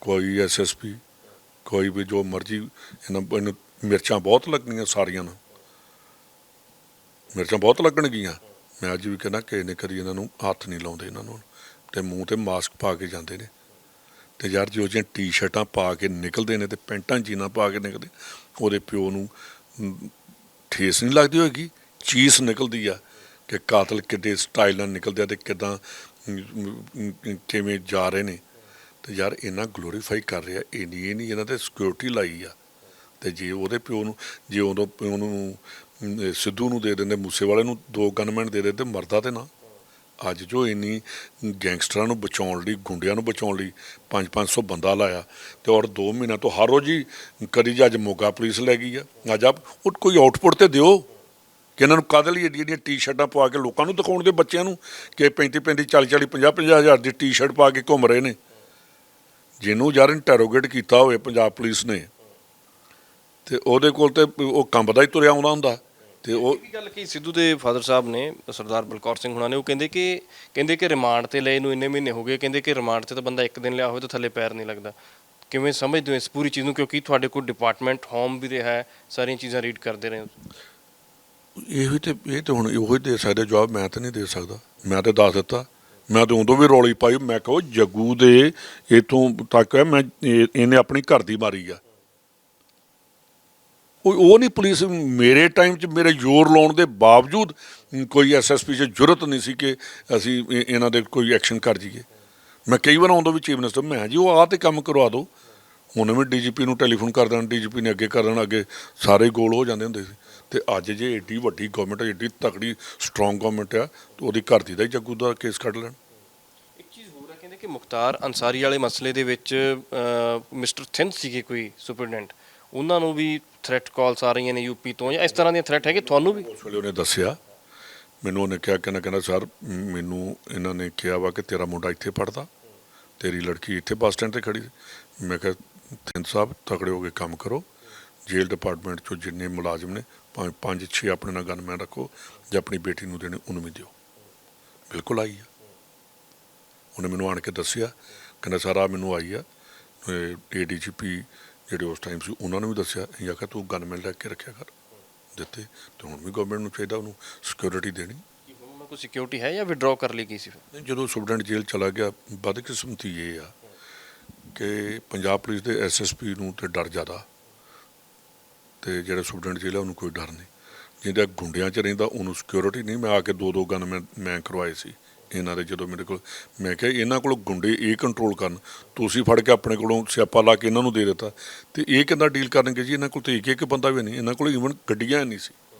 ਕੋਈ SSP, ਕੋਈ ਵੀ ਜੋ ਮਰਜ਼ੀ। ਇਹਨੂੰ ਮਿਰਚਾਂ ਬਹੁਤ ਲੱਗਣੀਆਂ, ਸਾਰੀਆਂ ਨੂੰ ਮਿਰਚਾਂ ਬਹੁਤ ਲੱਗਣਗੀਆਂ। ਮੈਂ ਅੱਜ ਵੀ ਕਹਿੰਦਾ ਕਿਸੇ ਨੇ ਕਦੀ ਇਹਨਾਂ ਨੂੰ ਹੱਥ ਨਹੀਂ ਲਾਉਂਦੇ, ਇਹਨਾਂ ਨੂੰ ਤੇ ਮੂੰਹ ਤੇ ਮਾਸਕ ਪਾ ਕੇ ਜਾਂਦੇ ਨੇ। ਤੇ ਯਾਰ ਜੋ ਜਿਹੀਆਂ ਟੀ-ਸ਼ਰਟਾਂ ਪਾ ਕੇ ਨਿਕਲਦੇ ਨੇ ਤੇ ਪੈਂਟਾਂ ਜੀਨਾਂ ਪਾ ਕੇ ਨਿਕਲਦੇ, ਉਹਦੇ ਪਿਓ ਨੂੰ ਠੇਸ ਨਹੀਂ ਲੱਗਦੀ ਹੋਏਗੀ? ਚੀਸ ਨਿਕਲਦੀ ਆ ਕਿ ਕਾਤਲ ਕਿੱਡੇ ਸਟਾਈਲ ਨਾਲ ਨਿਕਲਦੇ ਆ ਤੇ ਕਿੱਦਾਂ ਕਿਵੇਂ ਜਾ ਰਹੇ ਨੇ। ਤੇ ਯਾਰ ਇਹਨਾਂ ਗਲੋਰੀਫਾਈ ਕਰ ਰਿਹਾ, ਇਹ ਨਹੀਂ ਇਹਨਾਂ ਤੇ ਸਿਕਿਉਰਿਟੀ ਲਾਈ ਆ। ਤੇ ਜੇ ਉਹਦੇ ਪਿਓ ਨੂੰ, ਜੇ ਉਦੋਂ ਪਿਓ ਨੂੰ ਸਿੱਧੂ ਨੂੰ ਦੇ ਦਿੰਦੇ, ਮੂਸੇਵਾਲੇ ਨੂੰ 2 ਗਨਮੈਨ ਦੇ ਦਿੰਦੇ, ਮਰਦਾ ਤੇ ਨਾ। ਅੱਜ ਜੋ ਇੰਨੀ ਗੈਂਗਸਟਰਾਂ ਨੂੰ ਬਚਾਉਣ ਲਈ, ਗੁੰਡਿਆਂ ਨੂੰ ਬਚਾਉਣ ਲਈ 500 ਬੰਦਾ ਲਾਇਆ, ਤੇ ਔਰ 2 ਮਹੀਨਿਆਂ ਤੋਂ ਹਰ ਰੋਜ਼ ਹੀ ਕਦੀ ਅੱਜ ਮੋਗਾ ਪੁਲਿਸ ਲੈ ਗਈ ਆ। ਅੱਜ ਉਹ ਕੋਈ ਆਊਟਪੁੱਟ ਤੇ ਦਿਓ ਕਿ ਇਹਨਾਂ ਨੂੰ ਕਾਹਦੇ ਲਈ ਜਿਹੜੀਆਂ ਟੀ-ਸ਼ਰਟਾਂ ਪਾ ਕੇ ਲੋਕਾਂ ਨੂੰ ਦਿਖਾਉਣ ਦੇ, ਬੱਚਿਆਂ ਨੂੰ, ਕਿ 35 40 50 ਹਜ਼ਾਰ ਦੀ ਟੀ-ਸ਼ਰਟ ਪਾ ਕੇ ਘੁੰਮ ਰਹੇ ਨੇ। ਜਿਹਨੂੰ ਯਾਰ ਇੰਟੈਰੋਗੇਟ ਕੀਤਾ ਹੋਵੇ ਪੰਜਾਬ ਪੁਲਿਸ ਨੇ, ਤੇ ਉਹਦੇ ਕੋਲ ਤੇ ਉਹ ਕੰਬਦਾ ਹੀ ਤੁਰਿਆ ਆਉਂਦਾ ਹੁੰਦਾ। ਤੇ ਉਹ ਵੀ ਗੱਲ ਕੀ ਸਿੱਧੂ ਦੇ ਫਾਦਰ ਸਾਹਿਬ ਨੇ, ਸਰਦਾਰ ਬਲਕੌਰ ਸਿੰਘ ਹੁਣਾਂ ਨੇ, ਉਹ ਕਹਿੰਦੇ ਕਿ ਰਿਮਾਂਡ ਤੇ ਲਏ ਨੂੰ ਇੰਨੇ ਮਹੀਨੇ ਹੋ ਗਏ। ਕਹਿੰਦੇ ਕਿ ਰਿਮਾਂਡ ਤੇ ਤਾਂ ਬੰਦਾ 1 ਦਿਨ ਲਿਆ ਹੋਵੇ ਤਾਂ ਥੱਲੇ ਪੈਰ ਨਹੀਂ ਲੱਗਦਾ। ਕਿਵੇਂ ਸਮਝਦੇ ਹੋ ਇਸ ਪੂਰੀ ਚੀਜ਼ ਨੂੰ, ਕਿਉਂਕਿ ਤੁਹਾਡੇ ਕੋਲ ਡਿਪਾਰਟਮੈਂਟ ਹੋਮ ਵੀ ਰਿਹਾ ਹੈ, ਸਾਰੀਆਂ ਚੀਜ਼ਾਂ ਰੀਡ ਕਰਦੇ ਰਹੇ ਹੋ? ਇਹ ਤੇ ਹੁਣ ਉਹੀ ਦੇ ਸਕਦੇ ਜਵਾਬ, ਮੈਂ ਤਾਂ ਨਹੀਂ ਦੇ ਸਕਦਾ। ਮੈਂ ਤਾਂ ਦੱਸ ਦਿੱਤਾ। ਮੈਂ ਤਾਂ ਉਦੋਂ ਵੀ ਰੌਲੀ ਪਾਈ, ਮੈਂ ਕਹੋ ਜੱਗੂ ਦੇ ਇੱਥੋਂ ਤੱਕ ਹੈ, ਇਹਨੇ ਆਪਣੀ ਘਰ ਦੀ ਮਾਰੀ ਆ। ਉਹ ਨਹੀਂ ਪੁਲਿਸ, ਮੇਰੇ ਟਾਈਮ 'ਚ ਮੇਰੇ ਜ਼ੋਰ ਲਾਉਣ ਦੇ ਬਾਵਜੂਦ ਕੋਈ SSP 'ਚ ਜ਼ਰੂਰਤ ਨਹੀਂ ਸੀ ਕਿ ਅਸੀਂ ਇਹਨਾਂ ਦੇ ਕੋਈ ਐਕਸ਼ਨ ਕਰ ਜਾਈਏ। ਮੈਂ ਕਈ ਵਾਰ ਆਉਂਦਾ ਵੀ ਚੀਫ ਮਿਨਿਸਟਰ, ਮੈਂ ਜੀ ਉਹ ਤੇ ਕੰਮ ਕਰਵਾ ਦਿਓ। ਹੁਣ ਵੀ DGP ਨੂੰ ਟੈਲੀਫੋਨ ਕਰ ਦੇਣਾ, DGP ਨੇ ਅੱਗੇ ਕਰ ਦੇਣਾ, ਅੱਗੇ ਸਾਰੇ ਗੋਲ ਹੋ ਜਾਂਦੇ ਹੁੰਦੇ ਸੀ। ਤੇ ਅੱਜ ਜੇ ਏਡੀ ਵੱਡੀ ਗੌਰਮੈਂਟ, ਏਡੀ ਤਕੜੀ ਸਟਰੋਂਗ ਗੌਰਮੈਂਟ ਆ, ਤੇ ਉਹਦੀ ਘਰ ਦੀ ਦਾ ਹੀ ਜੱਗੂ ਦਾ ਕੇਸ ਕੱਢ ਲੈਣ। ਇੱਕ ਚੀਜ਼ ਹੋਰ ਹੈ, ਕਹਿੰਦੇ ਕਿ ਮੁਖਤਾਰ ਅੰਸਾਰੀ ਵਾਲੇ ਮਸਲੇ ਦੇ ਵਿੱਚ ਮਿਸਟਰ ਥਿੰਦ ਸੀਗੇ ਕੋਈ ਸੁਪਰਡੈਂਟ, ਉਹਨਾਂ ਨੂੰ ਵੀ ਥ੍ਰੈਟ ਕਾਲਸ ਆ ਰਹੀਆਂ ਨੇ UP ਤੋਂ, ਜਾਂ ਇਸ ਤਰ੍ਹਾਂ ਦੀਆਂ ਥ੍ਰੈਟ ਹੈਗੇ ਤੁਹਾਨੂੰ ਵੀ? ਉਸ ਵੇਲੇ ਉਹਨੇ ਦੱਸਿਆ ਮੈਨੂੰ, ਉਹਨੇ ਕਿਹਾ ਕਹਿੰਦਾ ਸਰ ਮੈਨੂੰ ਇਹਨਾਂ ਨੇ ਕਿਹਾ ਵਾ ਕਿ ਤੇਰਾ ਮੁੰਡਾ ਇੱਥੇ ਪੜ੍ਹਦਾ, ਤੇਰੀ ਲੜਕੀ ਇੱਥੇ ਬੱਸ ਸਟੈਂਡ 'ਤੇ ਖੜੀ। ਮੈਂ ਕਿਹਾ ਥਿੰਦ ਸਾਹਿਬ ਤਕੜੇ ਹੋ ਕੇ ਕੰਮ ਕਰੋ, ਜੇਲ੍ਹ ਡਿਪਾਰਟਮੈਂਟ 'ਚੋਂ ਜਿੰਨੇ ਮੁਲਾਜ਼ਮ ਨੇ, ਭਾਵੇਂ 5-6 ਆਪਣੇ ਨਾਲ ਗਨਮੈਨ ਰੱਖੋ, ਜੇ ਆਪਣੀ ਬੇਟੀ ਨੂੰ ਦੇਣੇ ਉਹਨੂੰ ਵੀ ਦਿਓ। ਬਿਲਕੁਲ ਆਈ ਆ, ਉਹਨੇ ਮੈਨੂੰ ਆਣ ਕੇ ਦੱਸਿਆ, ਕਹਿੰਦਾ ਸਾਰਾ ਮੈਨੂੰ ਆਈ ਆ। ADGP ਜਿਹੜੇ ਉਸ ਟਾਈਮ ਸੀ ਉਹਨਾਂ ਨੂੰ ਵੀ ਦੱਸਿਆ, ਅਸੀਂ ਆਖਿਆ ਤੂੰ ਗਨਮੈਨ ਲੈ ਕੇ ਰੱਖਿਆ ਕਰ, ਦਿੱਤੇ। ਤੇ ਹੁਣ ਵੀ ਗਵਰਨਮੈਂਟ ਨੂੰ ਚਾਹੀਦਾ ਉਹਨੂੰ ਸਿਕਿਉਰਿਟੀ ਦੇਣੀ। ਕੋਈ ਸਿਕਿਉਰਿਟੀ ਹੈ ਜਾਂ ਵਿਡਰਾਅ ਕਰ ਲਈ ਗਈ ਸੀ ਫਿਰ? ਜਦੋਂ ਸੁਪਰਡੈਂਟ ਜੇਲ੍ਹ ਚਲਾ ਗਿਆ, ਬਦਕਿਸਮਤੀ ਇਹ ਆ ਕਿ ਪੰਜਾਬ ਪੁਲਿਸ ਦੇ SSP ਨੂੰ ਤੇ ਡਰ ਜ਼ਿਆਦਾ, ਤੇ ਜਿਹੜਾ ਸੁਪਰਡੈਂਟ ਜੇਲ੍ਹ ਆ ਉਹਨੂੰ ਕੋਈ ਡਰ ਨਹੀਂ। ਜਿਹੜਾ ਗੁੰਡਿਆਂ 'ਚ ਰਹਿੰਦਾ ਉਹਨੂੰ ਸਿਕਿਉਰਿਟੀ ਨਹੀਂ। ਮੈਂ ਆ ਕੇ ਦੋ ਗਨ ਮੈਂ ਕਰਵਾਏ ਸੀ ਇਹਨਾਂ ਦੇ। ਜਦੋਂ ਮੇਰੇ ਕੋਲ ਮੈਂ ਕਿਹਾ ਇਹਨਾਂ ਕੋਲ ਗੁੰਡੇ ਇਹ ਕੰਟਰੋਲ ਕਰਨ, ਤੁਸੀਂ ਫੜ ਕੇ ਆਪਣੇ ਕੋਲੋਂ ਸਿਆਪਾ ਲਾ ਕੇ ਇਹਨਾਂ ਨੂੰ ਦੇ ਦਿੱਤਾ, ਤੇ ਇਹ ਕਿੱਦਾਂ ਡੀਲ ਕਰਨਗੇ ਜੀ? ਇਹਨਾਂ ਕੋਲ ਤਾਂ ਇੱਕ ਬੰਦਾ ਵੀ ਨਹੀਂ, ਇਹਨਾਂ ਕੋਲ ਈਵਨ ਗੱਡੀਆਂ ਨਹੀਂ ਸੀ,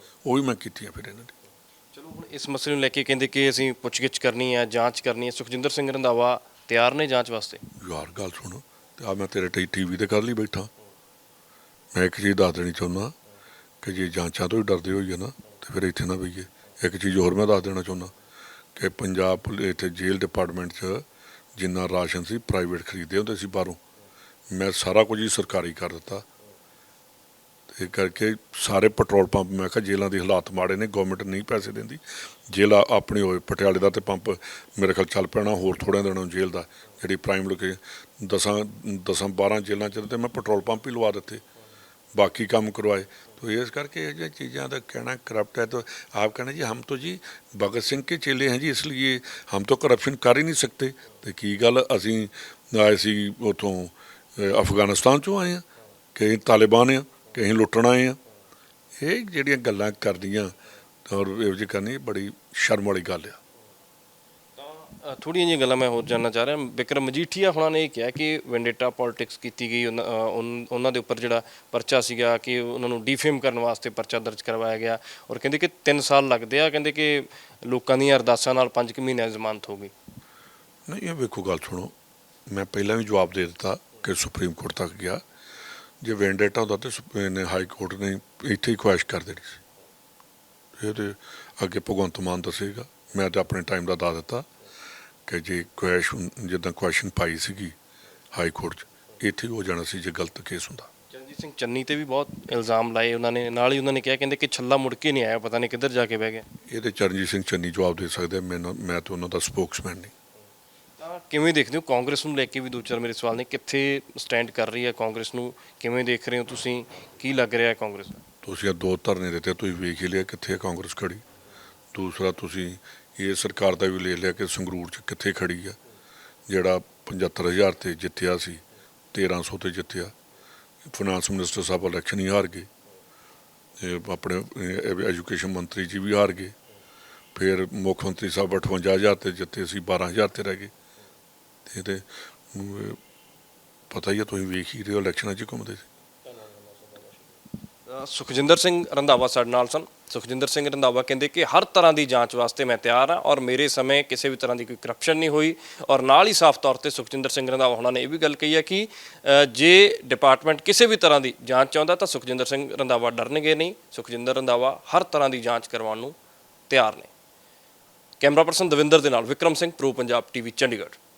ਉਹ ਵੀ ਮੈਂ ਕੀਤੀਆਂ ਫਿਰ ਇਹਨਾਂ ਦੀ। ਚਲੋ ਹੁਣ ਇਸ ਮਸਲੇ ਨੂੰ ਲੈ ਕੇ ਕਹਿੰਦੇ ਕਿ ਅਸੀਂ ਪੁੱਛਗਿੱਛ ਕਰਨੀ ਹੈ, ਜਾਂਚ ਕਰਨੀ ਹੈ, ਸੁਖਜਿੰਦਰ ਸਿੰਘ ਰੰਧਾਵਾ ਤਿਆਰ ਨੇ ਜਾਂਚ ਵਾਸਤੇ? ਯਾਰ ਗੱਲ ਸੁਣ, ਤੇ ਆ ਮੈਂ ਤੇਰੇ ਟੀਵੀ ਤੇ ਕਰ ਲਈ ਬੈਠਾ। ਮੈਂ ਇੱਕ ਚੀਜ਼ ਦੱਸ ਦੇਣੀ ਚਾਹੁੰਦਾ ਕਿ ਜੇ ਜਾਂਚਾਂ ਤੋਂ ਹੀ ਡਰਦੇ ਹੋਈਏ ਨਾ ਤੇ ਫਿਰ ਇੱਥੇ ਨਾ ਬਈਏ। ਇੱਕ ਚੀਜ਼ ਹੋਰ ਮੈਂ ਦੱਸ ਦੇਣਾ ਚਾਹੁੰਦਾ ਕਿ ਪੰਜਾਬ ਇੱਥੇ ਜੇਲ੍ਹ ਡਿਪਾਰਟਮੈਂਟ 'ਚ ਜਿੰਨਾ ਰਾਸ਼ਨ ਸੀ ਪ੍ਰਾਈਵੇਟ ਖਰੀਦਦੇ ਹੁੰਦੇ ਸੀ ਬਾਹਰੋਂ, ਮੈਂ ਸਾਰਾ ਕੁਝ ਹੀ ਸਰਕਾਰੀ ਕਰ ਦਿੱਤਾ। ਇਹ ਕਰਕੇ ਸਾਰੇ ਪੈਟਰੋਲ ਪੰਪ, ਮੈਂ ਕਿਹਾ ਜੇਲ੍ਹਾਂ ਦੇ ਹਾਲਾਤ ਮਾੜੇ ਨੇ, ਗੌਰਨਮੈਂਟ ਨਹੀਂ ਪੈਸੇ ਦਿੰਦੀ। ਜੇਲ੍ਹ ਆਪਣੀ ਹੋਏ ਪਟਿਆਲੇ ਦਾ ਤੇ ਪੰਪ ਮੇਰੇ ਖਿਆਲ ਚੱਲ ਪੈਣਾ ਹੋਰ ਥੋੜ੍ਹਿਆਂ ਦਿਨਾਂ ਨੂੰ ਜੇਲ੍ਹ ਦਾ, ਜਿਹੜੀ ਪ੍ਰਾਈਮ ਲੋਕੇਸ਼ਨ 10-12 ਜੇਲ੍ਹਾਂ 'ਚ, ਤੇ ਮੈਂ ਪੈਟਰੋਲ ਪੰਪ ਹੀ ਲਵਾ ਦਿੱਤੇ, बाकी काम करवाए। तो इस करके ये चीज़ें का कहना करप्ट है। तो आप कहना जी हम तो जी भगत सिंह के चेले हैं जी, इसलिए हम तो करप्शन कर ही नहीं सकते। तो की गल असी आए सी उतों अफगानिस्तान चों आए हैं कि ਅਸੀਂ तालिबान हैं कि ਅਸੀਂ लुट्टण आए हैं। ये ਜਿਹੜੀਆਂ ਗੱਲਾਂ ਕਰਦੀਆਂ ਔਰ ਇਹੋ ਜਿਹੀ ਕਰਨੀ ਬੜੀ ਸ਼ਰਮ ਵਾਲੀ ਗੱਲ ਆ। ਥੋੜ੍ਹੀਆਂ ਜਿਹੀਆਂ ਗੱਲਾਂ ਮੈਂ ਹੋਰ ਜਾਣਨਾ ਚਾਹ ਰਿਹਾ। ਵਿਕਰਮ ਮਜੀਠੀਆ ਹੋਣਾ ਨੇ ਇਹ ਕਿਹਾ ਕਿ ਵੈਂਡੇਟਾ ਪੋਲਿਟਿਕਸ ਕੀਤੀ ਗਈ, ਉਹਨਾਂ ਦੇ ਉੱਪਰ ਜਿਹੜਾ ਪਰਚਾ ਸੀਗਾ ਕਿ ਉਹਨਾਂ ਨੂੰ ਡੀਫੇਮ ਕਰਨ ਵਾਸਤੇ ਪਰਚਾ ਦਰਜ ਕਰਵਾਇਆ ਗਿਆ, ਔਰ ਕਹਿੰਦੇ ਕਿ 3 ਸਾਲ ਲੱਗਦੇ ਆ, ਕਹਿੰਦੇ ਕਿ ਲੋਕਾਂ ਦੀਆਂ ਅਰਦਾਸਾਂ ਨਾਲ 5 ਮਹੀਨਿਆਂ ਦੀ ਜ਼ਮਾਨਤ ਹੋ ਗਈ। ਨਹੀਂ ਇਹ ਵੇਖੋ ਗੱਲ ਸੁਣੋ, ਮੈਂ ਪਹਿਲਾਂ ਵੀ ਜਵਾਬ ਦੇ ਦਿੱਤਾ ਕਿ ਸੁਪਰੀਮ ਕੋਰਟ ਤੱਕ ਗਿਆ। ਜੇ ਵੈਂਡੇਟਾ ਹੁੰਦਾ ਤਾਂ ਹਾਈ ਕੋਰਟ ਨੇ ਇੱਥੇ ਹੀ ਖੁਆਇਸ਼ ਕਰ ਦੇਣੀ ਸੀ। ਇਹ ਤਾਂ ਅੱਗੇ ਭਗਵੰਤ ਮਾਨ ਦੱਸੇਗਾ, ਮੈਂ ਤਾਂ ਆਪਣੇ ਟਾਈਮ ਦਾ ਦੱਸ ਦਿੱਤਾ ਕਿ ਜੇ ਖੁਆਇਸ਼ ਜਿੱਦਾਂ ਕੁਐਸ਼ਨ ਪਾਈ ਸੀਗੀ ਹਾਈ ਕੋਰਟ 'ਚ, ਇੱਥੇ ਹੋ ਜਾਣਾ ਸੀ ਜੇ ਗਲਤ ਕੇਸ ਹੁੰਦਾ। ਚਰਨਜੀਤ ਸਿੰਘ ਚੰਨੀ ਤੇ ਵੀ ਬਹੁਤ ਇਲਜ਼ਾਮ ਲਾਏ ਉਹਨਾਂ ਨੇ, ਨਾਲ ਹੀ ਉਹਨਾਂ ਨੇ ਕਿਹਾ ਕਹਿੰਦੇ ਕਿ ਛੱਲਾ ਮੁੜ ਕੇ ਨਹੀਂ ਆਇਆ, ਪਤਾ ਨਹੀਂ ਕਿੱਧਰ ਜਾ ਕੇ ਬਹਿ ਗਿਆ। ਇਹ ਤਾਂ ਚਰਨਜੀਤ ਸਿੰਘ ਚੰਨੀ ਜਵਾਬ ਦੇ ਸਕਦੇ, ਮੈਂ ਤਾਂ ਉਹਨਾਂ ਦਾ ਸਪੋਕਸਮੈਨ ਨਹੀਂ। ਤਾਂ ਕਿਵੇਂ ਦੇਖਦੇ ਹੋ ਕਾਂਗਰਸ ਨੂੰ ਲੈ ਕੇ ਵੀ? 2-4 ਮੇਰੇ ਸਵਾਲ ਨੇ, ਕਿੱਥੇ ਸਟੈਂਡ ਕਰ ਰਹੀ ਹੈ ਕਾਂਗਰਸ ਨੂੰ, ਕਿਵੇਂ ਦੇਖ ਰਹੇ ਹੋ ਤੁਸੀਂ, ਕੀ ਲੱਗ ਰਿਹਾ ਕਾਂਗਰਸ ਦਾ? ਤੁਸੀਂ 2 ਧਰਨੇ ਦਿੱਤੇ, ਤੁਸੀਂ ਵੇਖ ਹੀ ਲਿਆ ਕਿੱਥੇ ਕਾਂਗਰਸ ਖੜੀ। ਦੂਸਰਾ ਤੁਸੀਂ ਇਹ ਸਰਕਾਰ ਦਾ ਵੀ ਲੈ ਲਿਆ ਕਿ ਸੰਗਰੂਰ 'ਚ ਕਿੱਥੇ ਖੜੀ ਆ, ਜਿਹੜਾ 75,000 ਤੇ ਜਿੱਤਿਆ ਸੀ, 1300 ਤੇ ਜਿੱਤਿਆ। ਫਾਈਨਾਂਸ ਮਿਨਿਸਟਰ ਸਾਹਿਬ ਇਲੈਕਸ਼ਨ ਹੀ ਹਾਰ ਗਏ, ਆਪਣੇ ਐਜੂਕੇਸ਼ਨ ਮੰਤਰੀ ਜੀ ਵੀ ਹਾਰ ਗਏ, ਫਿਰ ਮੁੱਖ ਮੰਤਰੀ ਸਾਹਿਬ 58,000 ਤੇ ਜਿੱਤੇ ਸੀ, 12,000 ਤੇ ਰਹਿ ਗਏ। ਇਹ ਤੇ ਪਤਾ ਹੀ ਆ, ਤੁਸੀਂ ਵੇਖ ਹੀ ਰਹੇ ਹੋ ਇਲੈਕਸ਼ਨਾਂ 'ਚ ਘੁੰਮਦੇ ਸੀ। ਸੁਖਜਿੰਦਰ ਸਿੰਘ ਰੰਧਾਵਾ ਸਾਡੇ ਨਾਲ ਸਨ। ਸੁਖਜਿੰਦਰ ਸਿੰਘ ਰੰਧਾਵਾ ਕਹਿੰਦੇ ਕਿ ਹਰ ਤਰ੍ਹਾਂ ਦੀ ਜਾਂਚ ਵਾਸਤੇ ਮੈਂ ਤਿਆਰ ਹਾਂ, ਔਰ ਮੇਰੇ ਸਮੇਂ ਕਿਸੇ ਵੀ ਤਰ੍ਹਾਂ ਦੀ ਕੋਈ ਕਰਪਸ਼ਨ ਨਹੀਂ ਹੋਈ। ਔਰ ਨਾਲ ਹੀ ਸਾਫ਼ ਤੌਰ ਤੇ ਸੁਖਜਿੰਦਰ ਸਿੰਘ ਰੰਧਾਵਾ ਉਹਨਾਂ ਨੇ ਇਹ ਵੀ ਗੱਲ ਕਹੀ ਹੈ ਕਿ ਜੇ ਡਿਪਾਰਟਮੈਂਟ ਕਿਸੇ ਵੀ ਤਰ੍ਹਾਂ ਦੀ ਜਾਂਚ ਚਾਹੁੰਦਾ ਤਾਂ ਸੁਖਜਿੰਦਰ ਸਿੰਘ ਰੰਧਾਵਾ ਡਰਨਗੇ ਨਹੀਂ। ਸੁਖਜਿੰਦਰ ਰੰਧਾਵਾ ਹਰ ਤਰ੍ਹਾਂ ਦੀ ਜਾਂਚ ਕਰਵਾਉਣ ਨੂੰ ਤਿਆਰ ਨੇ। ਕੈਮਰਾ ਪਰਸਨ ਦਵਿੰਦਰ ਦੇ ਨਾਲ ਵਿਕਰਮ ਸਿੰਘ, ਪ੍ਰੋ ਪੰਜਾਬ ਟੀਵੀ, ਚੰਡੀਗੜ੍ਹ।